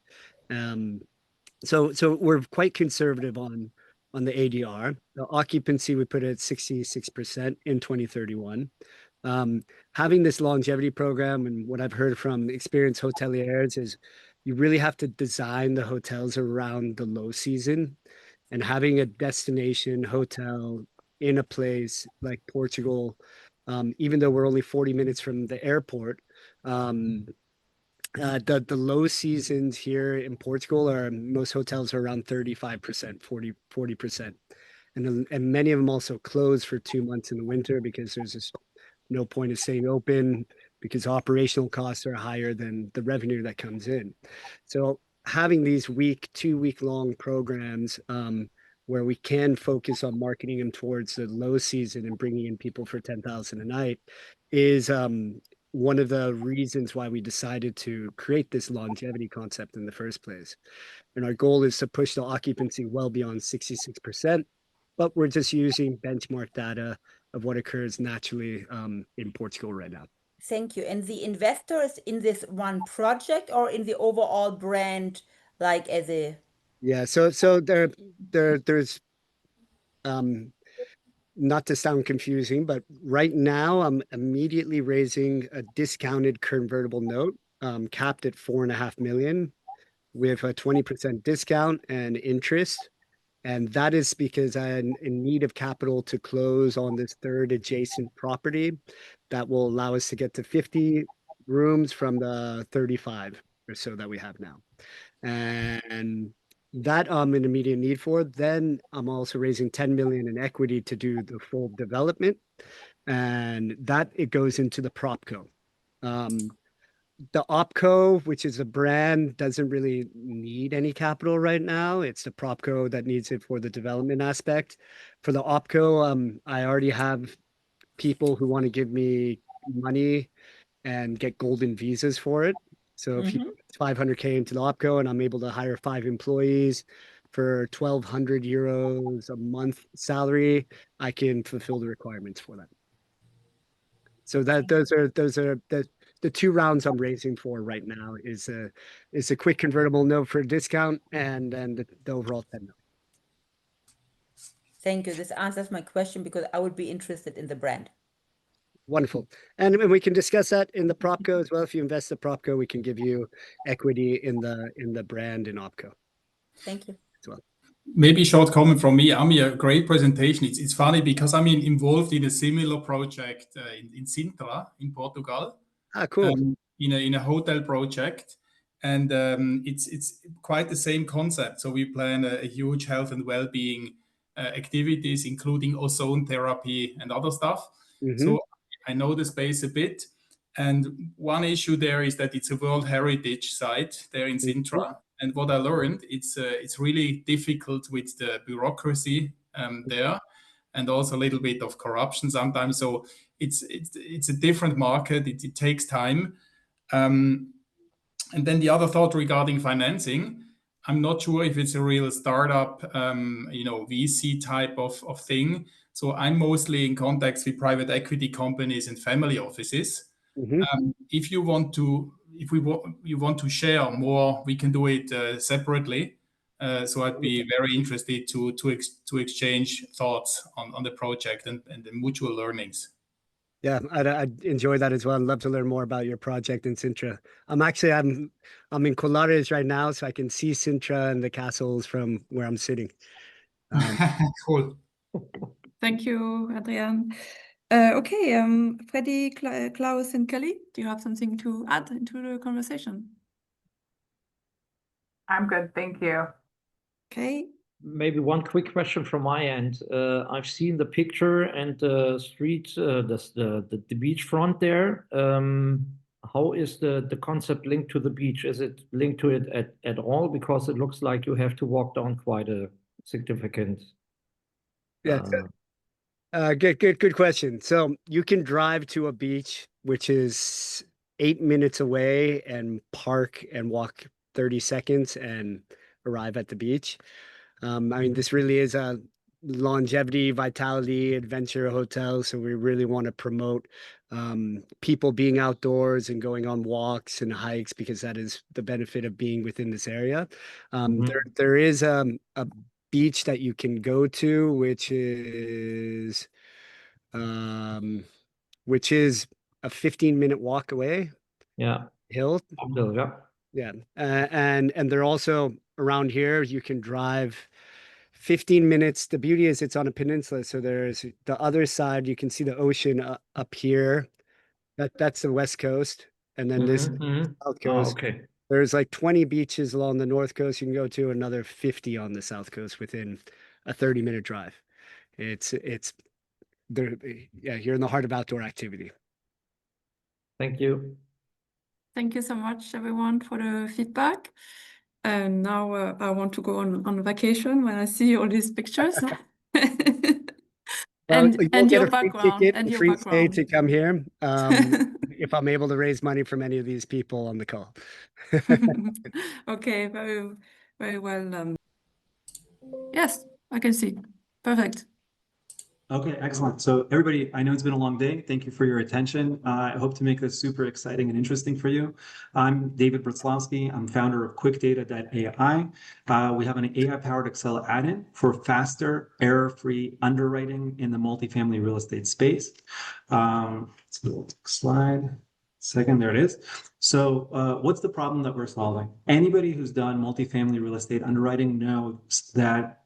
S10: So we're quite conservative on the ADR. The occupancy we put at 66% in 2031. Having this longevity program, and what I've heard from experienced hoteliers, is you really have to design the hotels around the low season, and having a destination hotel in a place like Portugal, even though we're only 40 minutes from the airport, the low seasons here in Portugal are most hotels are around 35%, 40%. And many of them also close for 2 months in the winter because there's just no point of staying open because operational costs are higher than the revenue that comes in. So having these 2-week long programs where we can focus on marketing them towards the low season and bringing in people for 10,000 a night is one of the reasons why we decided to create this longevity concept in the first place. And our goal is to push the occupancy well beyond 66%, but we're just using benchmark data of what occurs naturally in Portugal right now.
S2: Thank you. And the investors in this one project or in the overall brand, like as a...
S10: Yeah, so there's not to sound confusing, but right now I'm immediately raising a discounted convertible note, capped at 4.5 million, with a 20% discount and interest. And that is because I'm in need of capital to close on this third adjacent property that will allow us to get to 50 rooms from the 35 or so that we have now. And that I'm in immediate need for. Then I'm also raising 10 million in equity to do the full development. And that it goes into the PropCo. The OpCo, which is a brand, doesn't really need any capital right now. It's the PropCo that needs it for the development aspect. For the OpCo, I already have people who want to give me money and get golden visas for it. So if you put 500K into the OpCo and I'm able to hire 5 employees for 1,200 euros a month salary, I can fulfill the requirements for that. So those are the 2 rounds I'm raising for right now is a quick convertible note for a discount and the overall 10 million.
S2: Thank you. This answers my question because I would be interested in the brand.
S10: Wonderful. And we can discuss that in the PropCo as well. If you invest in PropCo, we can give you equity in the brand in OpCo.
S2: Thank you.
S10: As well.
S11: Maybe a short comment from me. Ami, a great presentation. It's funny because I'm involved in a similar project in Sintra in Portugal.
S10: Ah, cool.
S11: In a hotel project, and it's quite the same concept. So we plan a huge health and well-being activities, including ozone therapy and other stuff. So I know the space a bit. And one issue there is that it's a World Heritage site there in Sintra. And what I learned, it's really difficult with the bureaucracy there, and also a little bit of corruption sometimes. So it's a different market. It takes time. And then the other thought regarding financing, I'm not sure if it's a real startup, VC type of thing, So I'm mostly in contact with private equity companies and family offices. If you want to share more, we can do it separately. So I'd be very interested to exchange thoughts on the project and the mutual learnings.
S10: Yeah, I'd enjoy that as well. I'd love to learn more about your project in Sintra. I'm in Colares right now, so I can see Sintra and the castles from where I'm sitting.
S11: Cool.
S1: Thank you, Adrian. Okay, Freddie, Klaus, and Kelly, do you have something to add into the conversation?
S5: I'm good, thank you.
S1: Okay.
S4: Maybe one quick question from my end. I've seen the picture and the street, the beachfront there. How is the concept linked to the beach? Is it linked to it at all? Because it looks like you have to walk down quite a significant.
S10: Yeah. Good question. So you can drive to a beach, which is 8 minutes away, and park and walk 30 seconds and arrive at the beach. I mean, this really is a longevity, vitality, adventure hotel. So we really want to promote people being outdoors and going on walks and hikes, because that is the benefit of being within this area. There is a beach that you can go to, which is a 15-minute walk away.
S4: Yeah.
S10: Hill.
S4: Yeah.
S10: Yeah. And they're also around here. You can drive 15 minutes. The beauty is it's on a peninsula. So there's the other side. You can see the ocean up here. That's the west coast. And then this south coast.
S4: Okay.
S10: There's like 20 beaches along the north coast you can go to, another 50 on the south coast within a 30-minute drive. It's there. Yeah, you're in the heart of outdoor activity.
S4: Thank you.
S1: Thank you so much, everyone, for the feedback. And now I want to go on vacation when I see all these pictures. and your background. And your
S10: free stay
S1: background.
S10: to come here. If I'm able to raise money from any of these people on the call.
S1: Okay, very, very well. Yes, I can see. Perfect.
S12: Okay, excellent. So everybody, I know it's been a long day. Thank you for your attention. I hope to make this super exciting and interesting for you. I'm David Brzeslowski. I'm founder of QuickData AI. We have an AI-powered Excel add-in for faster, error-free underwriting in the multifamily real estate space. Let's go to the next slide. Second, there it is. So what's the problem that we're solving? Anybody who's done multifamily real estate underwriting knows that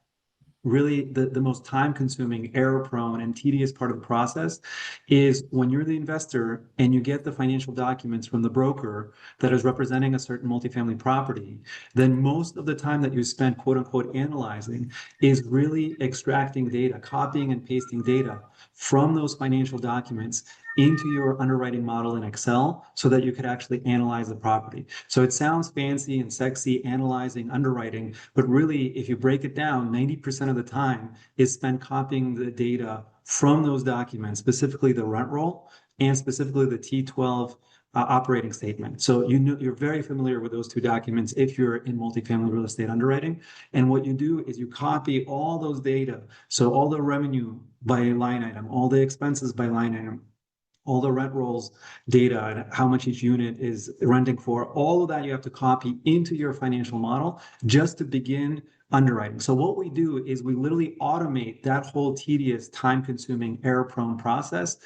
S12: really the most time-consuming, error-prone, and tedious part of the process is when you're the investor and you get the financial documents from the broker that is representing a certain multifamily property, then most of the time that you spend, quote-unquote, analyzing is really extracting data, copying and pasting data from those financial documents into your underwriting model in Excel so that you could actually analyze the property. So it sounds fancy and sexy, analyzing, underwriting, but really, if you break it down, 90% of the time is spent copying the data from those documents, specifically the rent roll and specifically the T12 operating statement. So you're very familiar with those two documents if you're in multifamily real estate underwriting. And what you do is you copy all those data. So all the revenue by line item, all the expenses by line item, all the rent rolls data and how much each unit is renting for, all of that you have to copy into your financial model just to begin underwriting. So what we do is we literally automate that whole tedious, time-consuming, error-prone process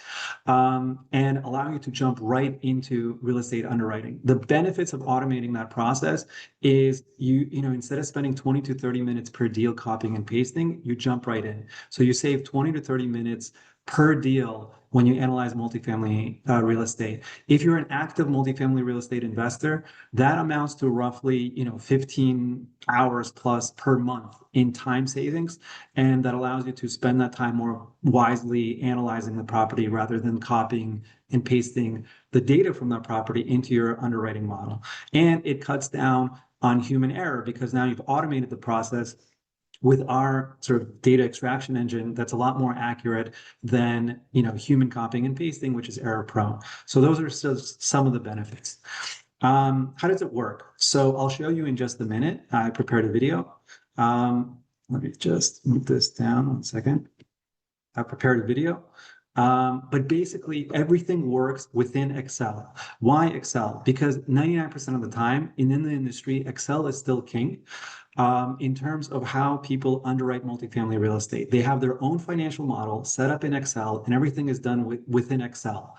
S12: and allow you to jump right into real estate underwriting. The benefits of automating that process is you know, instead of spending 20 to 30 minutes per deal copying and pasting, you jump right in. So you save 20 to 30 minutes per deal when you analyze multifamily real estate. If you're an active multifamily real estate investor, that amounts to roughly 15 hours plus per month in time savings, and that allows you to spend that time more wisely analyzing the property rather than copying and pasting the data from that property into your underwriting model. And it cuts down on human error because now you've automated the process with our sort of data extraction engine that's a lot more accurate than human copying and pasting, which is error prone. So those are some of the benefits. How does it work? So I'll show you in just a minute. I prepared a video. Let me just move this down 1 second. I've prepared a video. But basically everything works within Excel. Why Excel? Because 99% of the time in the industry, Excel is still king. In terms of how people underwrite multifamily real estate. They have their own financial model set up in Excel, and everything is done within Excel.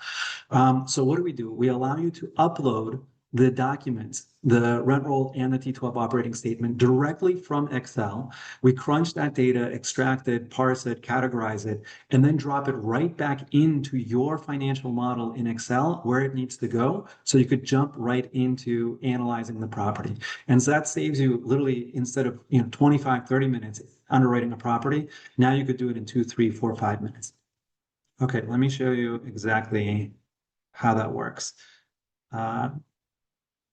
S12: So what do? We allow you to upload the documents, the rent roll and the T12 operating statement directly from Excel. We crunch that data, extract it, parse it, categorize it, and then drop it right back into your financial model in Excel where it needs to go. So you could jump right into analyzing the property. And so that saves you literally, instead of 25, 30 minutes underwriting a property, now you could do it in 2, 3, 4, 5 minutes. Okay, let me show you exactly how that works.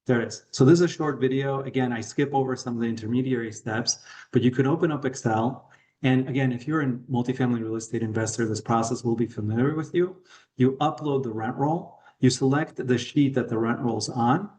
S12: There it is. So this is a short video. Again, I skip over some of the intermediary steps, but you could open up Excel. And again, if you're a multifamily real estate investor, this process will be familiar with you. You upload the rent roll. You select the sheet that the rent roll's on.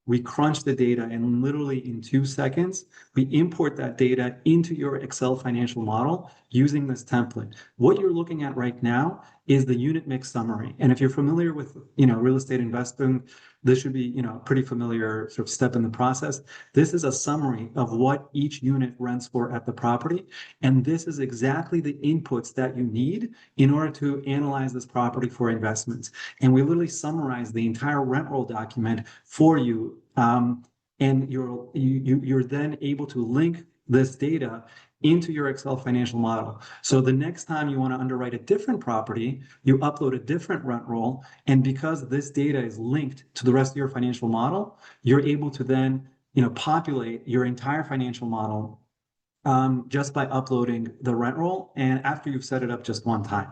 S12: We crunch the data, and literally in 2 seconds, we import that data into your Excel financial model using this template. What you're looking at right now is the unit mix summary. And if you're familiar with, real estate investing, this should be, pretty familiar sort of step in the process. This is a summary of what each unit rents for at the property. And this is exactly the inputs that you need in order to analyze this property for investments. And we literally summarize the entire rent roll document for you. And you're then able to link this data into your Excel financial model. So the next time you want to underwrite a different property, you upload a different rent roll. And because this data is linked to the rest of your financial model, you're able to then, populate your entire financial model just by uploading the rent roll, and after you've set it up just one time.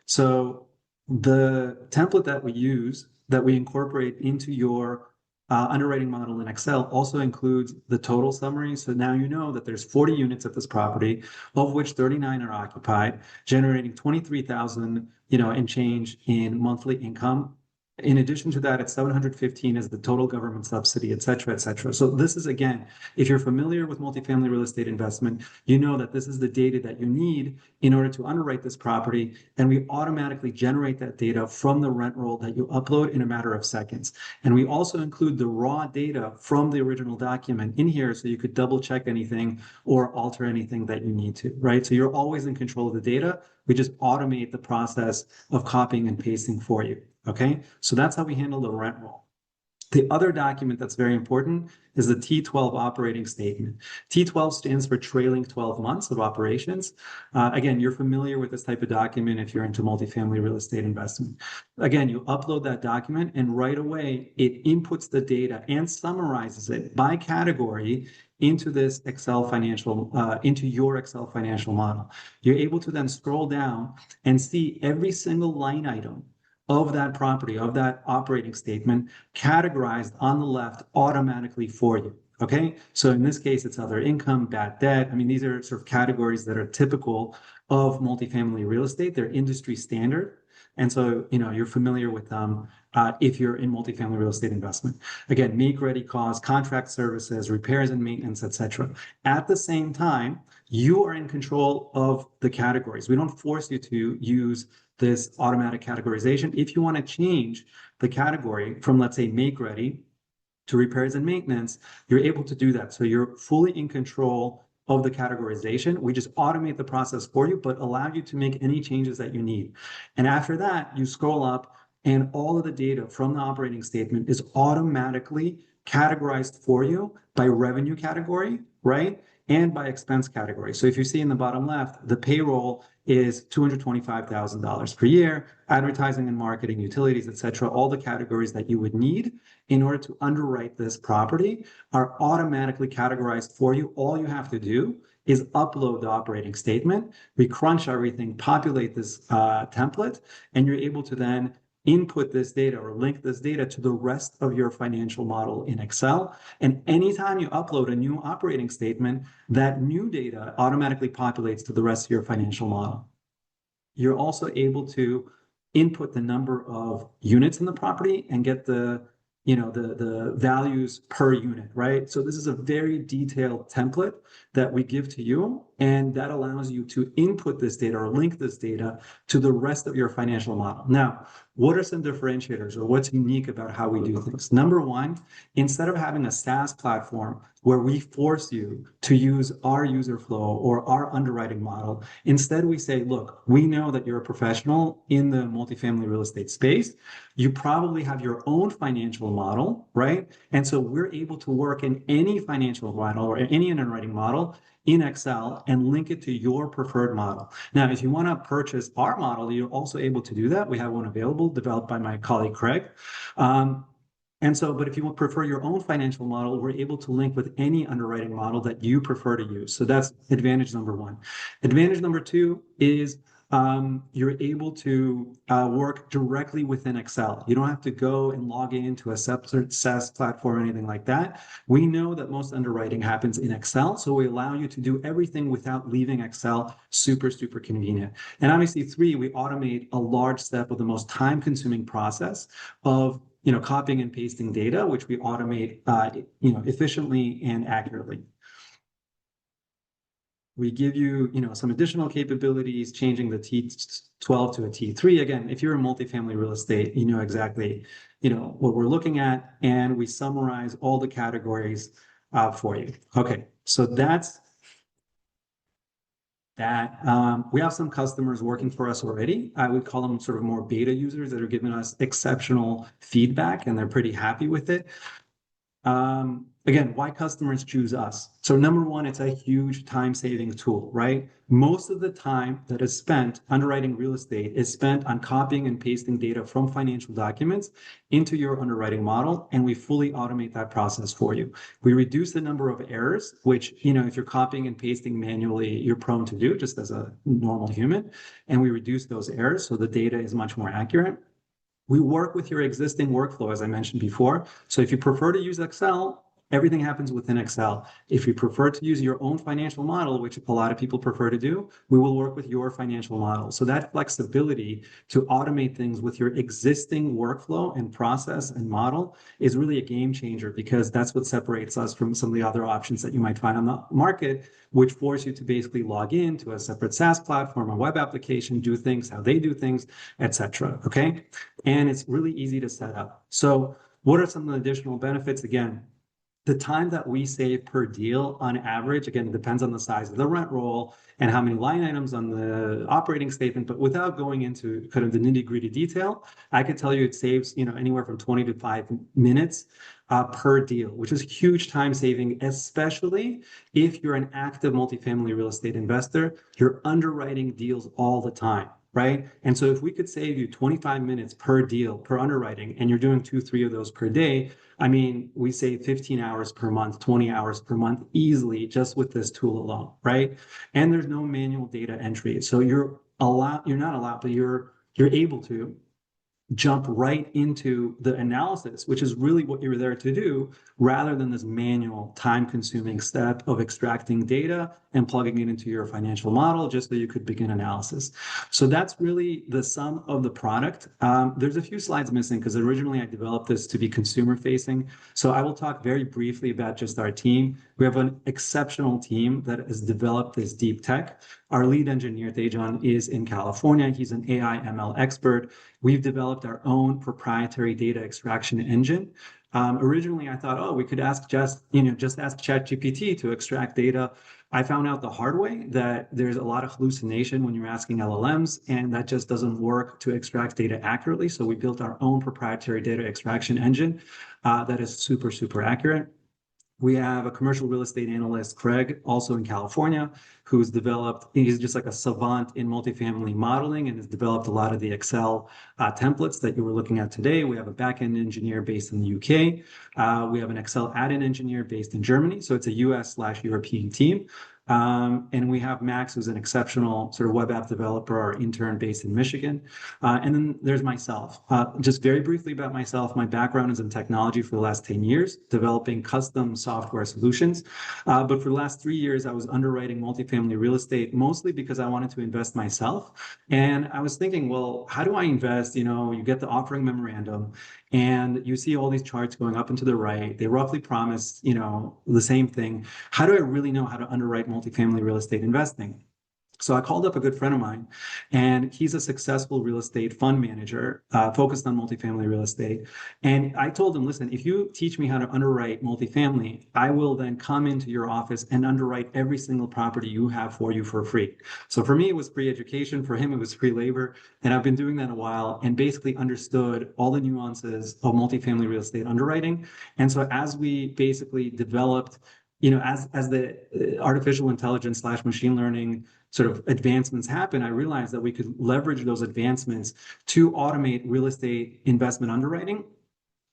S12: So the template that we use, that we incorporate into your underwriting model in Excel, also includes the total summary. So now you know that there's 40 units at this property, of which 39 are occupied, generating 23,000, and change in monthly income. In addition to that, it's 715 is the total government subsidy, et cetera, et cetera. So this is, again, if you're familiar with multifamily real estate investment, you know that this is the data that you need in order to underwrite this property. And we automatically generate that data from the rent roll that you upload in a matter of seconds. And we also include the raw data from the original document in here, so you could double check anything or alter anything that you need to, right? So you're always in control of the data. We just automate the process of copying and pasting for you. Okay, so that's how we handle the rent roll. The other document that's very important is the T12 operating statement. T12 stands for trailing 12 months of operations. Again, you're familiar with this type of document if you're into multifamily real estate investment. Again, you upload that document, and right away it inputs the data and summarizes it by category into this Excel financial, into your Excel financial model. You're able to then scroll down and see every single line item of that property, of that operating statement, categorized on the left automatically for you. Okay, so in this case, it's other income, bad debt. I mean, these are sort of categories that are typical of multifamily real estate. They're industry standard. And so, you're familiar with them if you're in multifamily real estate investment. Again, make-ready costs, contract services, repairs and maintenance, et cetera. At the same time, you are in control of the categories. We don't force you to use this automatic categorization. If you want to change the category from, let's say, make-ready to repairs and maintenance, you're able to do that. So you're fully in control of the categorization. We just automate the process for you, but allow you to make any changes that you need. And after that, you scroll up, and all of the data from the operating statement is automatically categorized for you by revenue category, right? And by expense category. So if you see in the bottom left, the payroll is $225,000 per year, advertising and marketing, utilities, et cetera, all the categories that you would need in order to underwrite this property are automatically categorized for you. All you have to do is upload the operating statement, we crunch everything, populate this template, and you're able to then input this data or link this data to the rest of your financial model in Excel. And anytime you upload a new operating statement, that new data automatically populates to the rest of your financial model. You're also able to input the number of units in the property and get the values per unit, right? So this is a very detailed template that we give to you And that allows you to input this data or link this data to the rest of your financial model. Now, what are some differentiators or what's unique about how we do things? Number one, instead of having a SaaS platform where we force you to use our user flow or our underwriting model, instead we say, look, we know that you're a professional in the multifamily real estate space. You probably have your own financial model, right? And so we're able to work in any financial model or any underwriting model in Excel and link it to your preferred model. Now, if you want to purchase our model, you're also able to do that. We have one available, developed by my colleague, Craig. But if you prefer your own financial model, we're able to link with any underwriting model that you prefer to use. So that's advantage number one. Advantage number two is you're able to work directly within Excel. You don't have to go and log into a separate SaaS platform or anything like that. We know that most underwriting happens in Excel, so we allow you to do everything without leaving Excel. Super, super convenient. And obviously, three, we automate a large step of the most time-consuming process of copying and pasting data, which we automate efficiently and accurately. We give you, some additional capabilities, changing the T12 to a T3. Again, if you're in multifamily real estate, you know exactly, what we're looking at, and we summarize all the categories for you. Okay, so that's that. We have some customers working for us already. I would call them sort of more beta users that are giving us exceptional feedback, and they're pretty happy with it. Again, why customers choose us? So number one, it's a huge time-saving tool, right? Most of the time that is spent underwriting real estate is spent on copying and pasting data from financial documents into your underwriting model, and we fully automate that process for you. We reduce the number of errors, which, if you're copying and pasting manually, you're prone to do just as a normal human, and we reduce those errors so the data is much more accurate. We work with your existing workflow, as I mentioned before. So if you prefer to use Excel, everything happens within Excel. If you prefer to use your own financial model, which a lot of people prefer to do, we will work with your financial model. So that flexibility to automate things with your existing workflow and process and model is really a game changer, because that's what separates us from some of the other options that you might find on the market, which force you to basically log in to a separate SaaS platform, a web application, do things how they do things, etc. Okay, and it's really easy to set up. So what are some of the additional benefits? Again, the time that we save per deal on average, again, it depends on the size of the rent roll and how many line items on the operating statement, but without going into kind of the nitty-gritty detail, I could tell you it saves, anywhere from 20 to 5 minutes per deal, which is huge time saving, especially if you're an active multifamily real estate investor. You're underwriting deals all the time, right? And so if we could save you 25 minutes per deal, per underwriting, and you're doing 2-3 of those per day, I mean, we save 15 hours per month, 20 hours per month easily just with this tool alone, right? And there's no manual data entry. So you're not allowed, but you're able to jump right into the analysis, which is really what you're there to do, rather than this manual time-consuming step of extracting data and plugging it into your financial model just so you could begin analysis. So that's really the sum of the product. There's a few slides missing because originally I developed this to be consumer-facing. So I will talk very briefly about just our team. We have an exceptional team that has developed this deep tech. Our lead engineer, Tejan, is in California. He's an AI ML expert. We've developed our own proprietary data extraction engine. Originally, I thought, we could ask just ask ChatGPT to extract data. I found out the hard way that there's a lot of hallucination when you're asking LLMs, and that just doesn't work to extract data accurately. So we built our own proprietary data extraction engine that is super, super accurate. We have a commercial real estate analyst, Craig, also in California, he's just like a savant in multifamily modeling and has developed a lot of the Excel templates that you were looking at today. We have a backend engineer based in the UK. We have an Excel add-in engineer based in Germany. So it's a US/European team. And we have Max, who's an exceptional sort of web app developer, our intern based in Michigan. And then there's myself. Just very briefly about myself, my background is in technology for the last 10 years, developing custom software solutions. But for the last 3 years, I was underwriting multifamily real estate, mostly because I wanted to invest myself. And I was thinking, well, how do I invest? You get the offering memorandum and you see all these charts going up and to the right. They roughly promise, the same thing. How do I really know how to underwrite multifamily multifamily real estate investing. So I called up a good friend of mine, and he's a successful real estate fund manager focused on multifamily real estate. And I told him, listen, if you teach me how to underwrite multifamily, I will then come into your office and underwrite every single property you have for you for free. So for me, it was free education. For him, it was free labor. And I've been doing that a while and basically understood all the nuances of multifamily real estate underwriting. And so as we basically developed, as the artificial intelligence / machine learning sort of advancements happen, I realized that we could leverage those advancements to automate real estate investment underwriting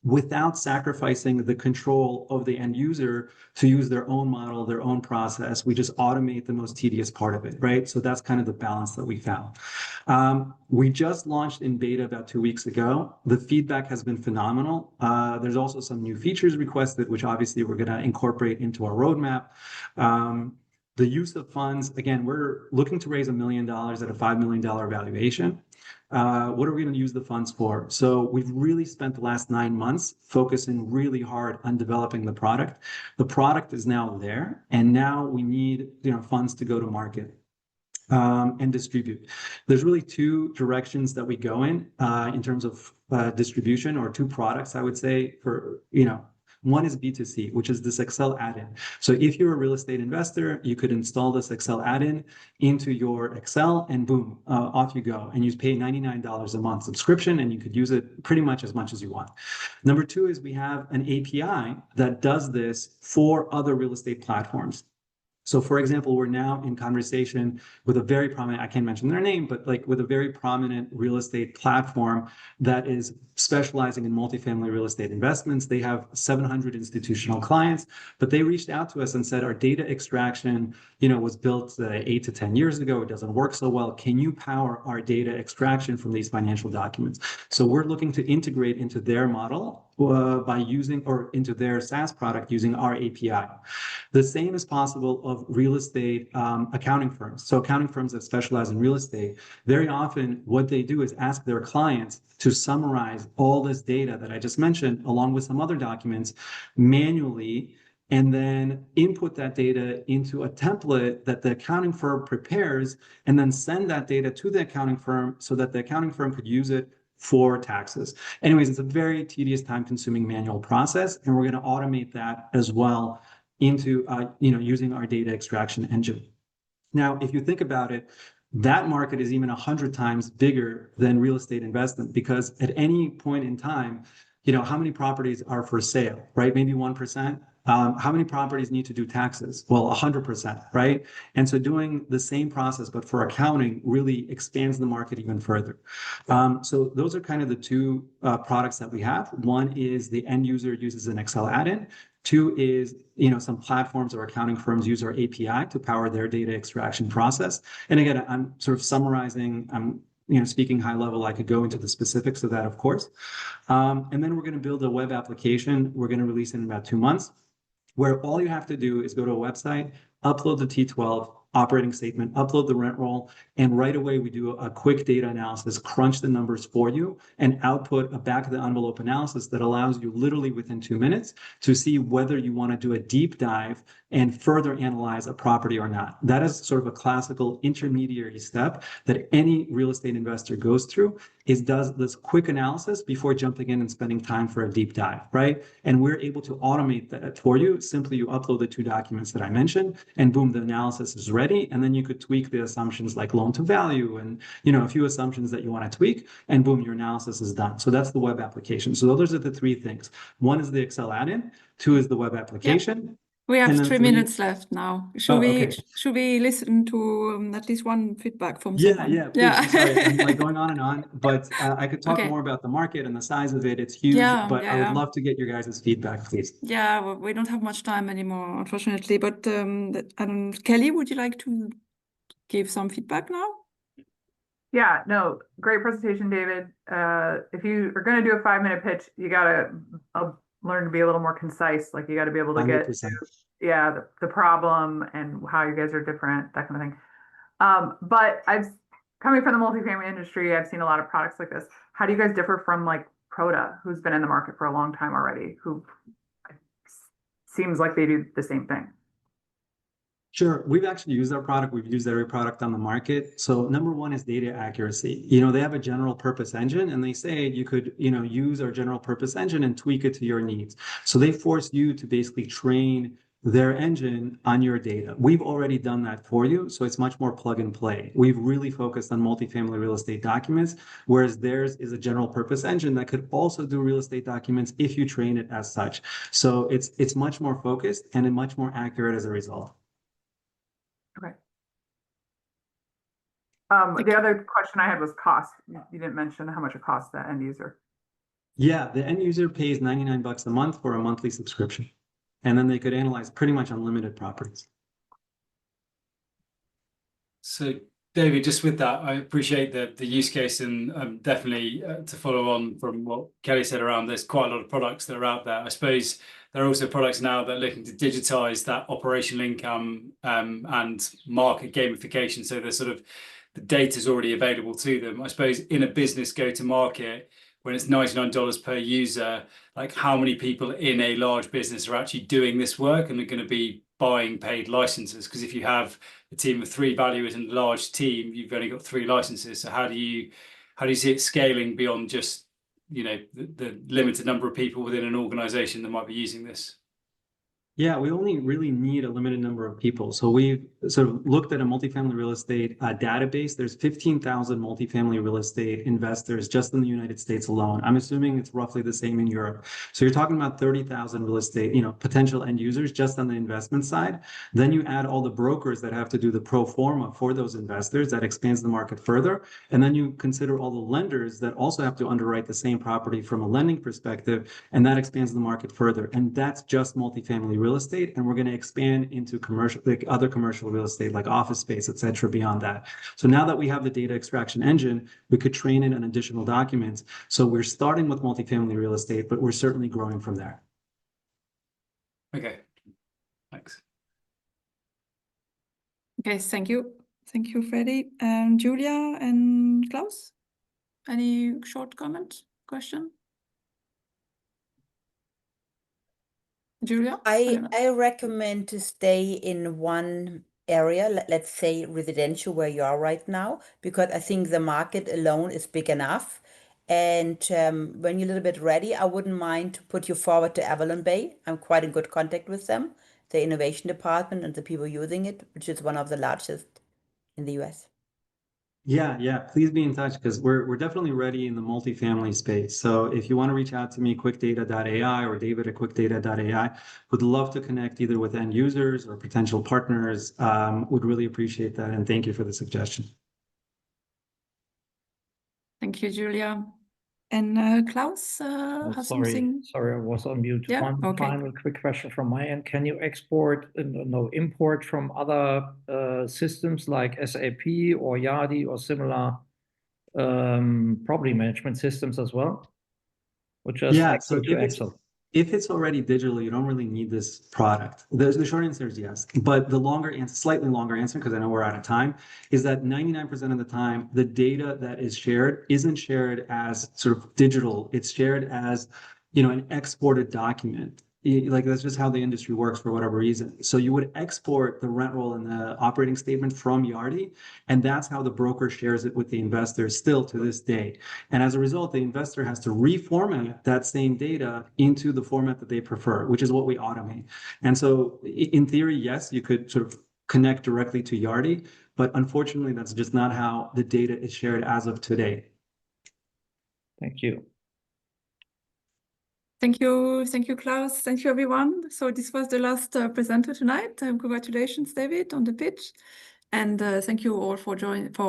S12: without sacrificing the control of the end user to use their own model, their own process. We just automate the most tedious part of it, right? So that's kind of the balance that we found. We just launched in beta about 2 weeks ago. The feedback has been phenomenal. There's also some new features requested, which obviously we're going to incorporate into our roadmap. The use of funds, again, we're looking to raise $1 million at a $5 million valuation. What are we going to use the funds for? So we've really spent the last 9 months focusing really hard on developing the product. The product is now there, and now we need funds to go to market and distribute. There's really 2 directions that we go in terms of distribution, or 2 products, I would say, for one is B2C, which is this Excel add-in. So if you're a real estate investor, you could install this Excel add-in into your Excel, and boom, off you go. And you pay $99 a month subscription, and you could use it pretty much as you want. Number 2 is we have an API that does this for other real estate platforms. So for example, we're now in conversation with a very prominent, I can't mention their name, but with a very prominent real estate platform that is specializing in multifamily real estate investments. They have 700 institutional clients, but they reached out to us and said, our data extraction, was built 8 to 10 years ago. It doesn't work so well. Can you power our data extraction from these financial documents? So we're looking to integrate into their model by using, or into their SaaS product using our API. The same is possible of real estate accounting firms. So accounting firms that specialize in real estate, very often what they do is ask their clients to summarize all this data that I just mentioned, along with some other documents, manually, and then input that data into a template that the accounting firm prepares, and then send that data to the accounting firm so that the accounting firm could use it for taxes. Anyways, it's a very tedious, time-consuming manual process, and we're going to automate that as well into using our data extraction engine. Now, if you think about it, that market is even 100 times bigger than real estate investment, because at any point in time, how many properties are for sale, right? Maybe 1%. How many properties need to do taxes? Well, 100%, right? And so doing the same process, but for accounting, really expands the market even further. So those are kind of the 2 products that we have. One is the end user uses an Excel add-in. 2 is, some platforms or accounting firms use our API to power their data extraction process. And again, I'm sort of summarizing, I'm speaking high level. I could go into the specifics of that, of course. And then we're going to build a web application. We're going to release it in about 2 months, where all you have to do is go to a website, upload the T12 operating statement, upload the rent roll, and right away we do a quick data analysis, crunch the numbers for you, and output a back of the envelope analysis that allows you literally within 2 minutes to see whether you want to do a deep dive and further analyze a property or not. That is sort of a classical intermediary step that any real estate investor goes through, does this quick analysis before jumping in and spending time for a deep dive, right? And we're able to automate that for you. Simply you upload the 2 documents that I mentioned, and boom, the analysis is ready. And then you could tweak the assumptions like loan to value and a few assumptions that you want to tweak, and boom, your analysis is done. So that's the web application. So those are the 3 things. 1 is the Excel add-in, 2 is the web application.
S1: Yeah. We have 3
S12: 3
S1: minutes left now. Should we listen to at least one feedback from someone?
S12: Please. I'm sorry, I'm going on and on, but I could talk more about the market and the size of it. It's huge, but I would love to get your guys' feedback, please.
S1: Yeah, well, we don't have much time anymore, unfortunately. But Kelly, would you like to give some feedback now?
S5: Yeah, no, great presentation, David. If you are going to do a 5-minute pitch, you got to learn to be a little more concise. Like you got to be able to
S12: 100%.
S5: get to, the problem and how you guys are different, that kind of thing. But coming from the multifamily industry, I've seen a lot of products like this. How do you guys differ from like Proda, who's been in the market for a long time already, who seems like they do the same thing?
S12: Sure. We've actually used our product. We've used every product on the market. So number one is data accuracy. You know, they have a general purpose engine and they say you could, you know, use our general purpose engine and tweak it to your needs. So they force you to basically train their engine on your data. We've already done that for you. So it's much more plug and play. We've really focused on multifamily real estate documents, whereas theirs is a general purpose engine that could also do real estate documents if you train it as such. So it's much more focused and much more accurate as a result.
S5: Okay. The other question I had was cost. You didn't mention how much it costs the end user.
S12: Yeah, the end user pays $99 a month for a monthly subscription. And then they could analyze pretty much unlimited properties.
S3: So David, just with that, I appreciate the use case, and definitely to follow on from what Kelly said around, there's quite a lot of products that are out there. I suppose there are also products now that are looking to digitize that operational income and market gamification. So there's sort of the data is already available to them. I suppose in a business go to market, when it's $99 per user, like how many people in a large business are actually doing this work and are going to be buying paid licenses? Because if you have a team of 3 valuers and a large team, you've only got 3 licenses. So how do you see it scaling beyond just, you know, the limited number of people within an organization that might be using this?
S12: Yeah, we only really need a limited number of people. So we've sort of looked at a multifamily real estate database. There's 15,000 multifamily real estate investors just in the United States alone. I'm assuming it's roughly the same in Europe. So you're talking about 30,000 real estate, you know, potential end users just on the investment side. Then you add all the brokers that have to do the pro forma for those investors. That expands the market further. And then you consider all the lenders that also have to underwrite the same property from a lending perspective, and that expands the market further. And that's just multifamily real estate, and we're going to expand into commercial, like other commercial real estate, like office space, et cetera, beyond that. So now that we have the data extraction engine, we could train in an additional documents. So we're starting with multifamily real estate, but we're certainly growing from there.
S3: Okay, thanks.
S1: Okay, thank you. Thank you, Freddie. Julia and Klaus, any short comment, question? Julia?
S2: I recommend to stay in one area, let's say residential where you are right now, because I think the market alone is big enough. And when you're a little bit ready, I wouldn't mind to put you forward to Avalon Bay. I'm quite in good contact with them, the innovation department and the people using it, which is one of the largest in the US.
S12: Yeah, please be in touch because we're definitely ready in the multifamily space. So if you want to reach out to me, QuickData.ai or David at QuickData.ai, would love to connect either with end users or potential partners. Would really appreciate that, and thank you for the suggestion.
S1: Thank you, Julia. And Klaus has something.
S4: Sorry, I was on mute.
S1: Yeah,
S4: One
S1: okay.
S4: final quick question from my end. Can you import from other systems like SAP or Yardi or similar property management systems as well? Or just Excel to Excel?
S12: If it's already digital, you don't really need this product. The short answer is yes. But the longer answer, slightly longer answer, because I know we're out of time, is that 99% of the time, the data that is shared isn't shared as sort of digital. It's shared as, you know, an exported document. Like that's just how the industry works for whatever reason. So you would export the rent roll and the operating statement from Yardi, and that's how the broker shares it with the investors still to this day. And as a result, the investor has to reformat that same data into the format that they prefer, which is what we automate. And so in theory, yes, you could sort of connect directly to Yardi, but unfortunately, that's just not how the data is shared as of today.
S4: Thank you.
S1: Thank you, Klaus. Thank you, everyone. So this was the last presenter tonight. Congratulations, David, on the pitch. And thank you all for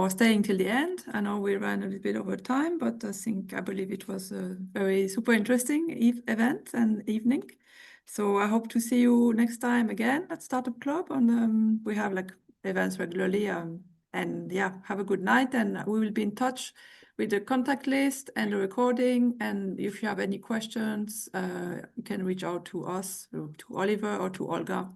S1: staying till the end. I know we ran a little bit over time, but I believe it was a very super interesting event and evening. So I hope to see you next time again at Startup Club. And we have like events regularly. And yeah, have a good night. And we will be in touch with the contact list and the recording. And if you have any questions, you can reach out to us, to Oliver or to Olga,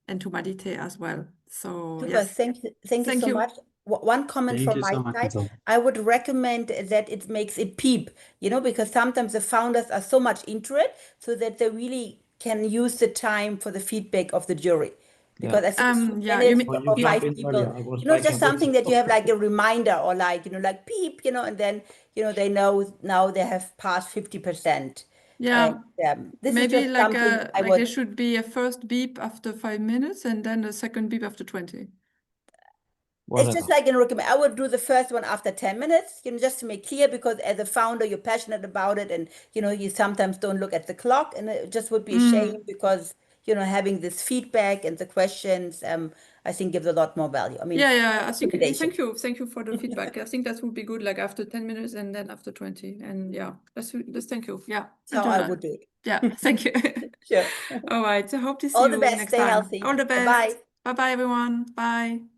S1: and to Madite as well. So
S2: Super.
S1: yes,
S2: Thank you so much. One comment from my side. I would recommend that it makes it peep, you know, because sometimes the founders are so much into it so that they really can use the time for the feedback of the jury. Because I think it's 2
S1: yeah,
S2: minutes
S4: Oh, you
S2: for
S4: jump
S2: 5
S4: in
S2: people.
S4: earlier. I was
S2: Just
S4: back
S2: something
S4: in-
S2: that you have like a reminder or like, like beep, and then, they know now they have passed 50%.
S1: Yeah.
S2: And, this is
S1: Maybe
S2: just
S1: like
S2: something I
S1: like
S2: would.
S1: there should be a first beep after 5 minutes and then a second beep after 20.
S2: It's just like recommend. I would do the first one after 10 minutes, just to make clear, because as a founder, you're passionate about it, and you sometimes don't look at the clock, and it just would be a shame because having this feedback and the questions, I think gives a lot more value. I mean,
S1: Yeah, I think
S2: recommendation.
S1: thank you for the feedback. I think that would be good, like after 10 minutes and then after 20. And yeah, that's thank you. Yeah,
S2: That's how I would do it.
S1: Yeah, thank you.
S2: Sure.
S1: All right, I hope to see
S2: All
S1: you
S2: the best.
S1: next
S2: Stay
S1: time.
S2: healthy.
S1: All the best.
S2: Bye-bye.
S1: Bye-bye, everyone. Bye.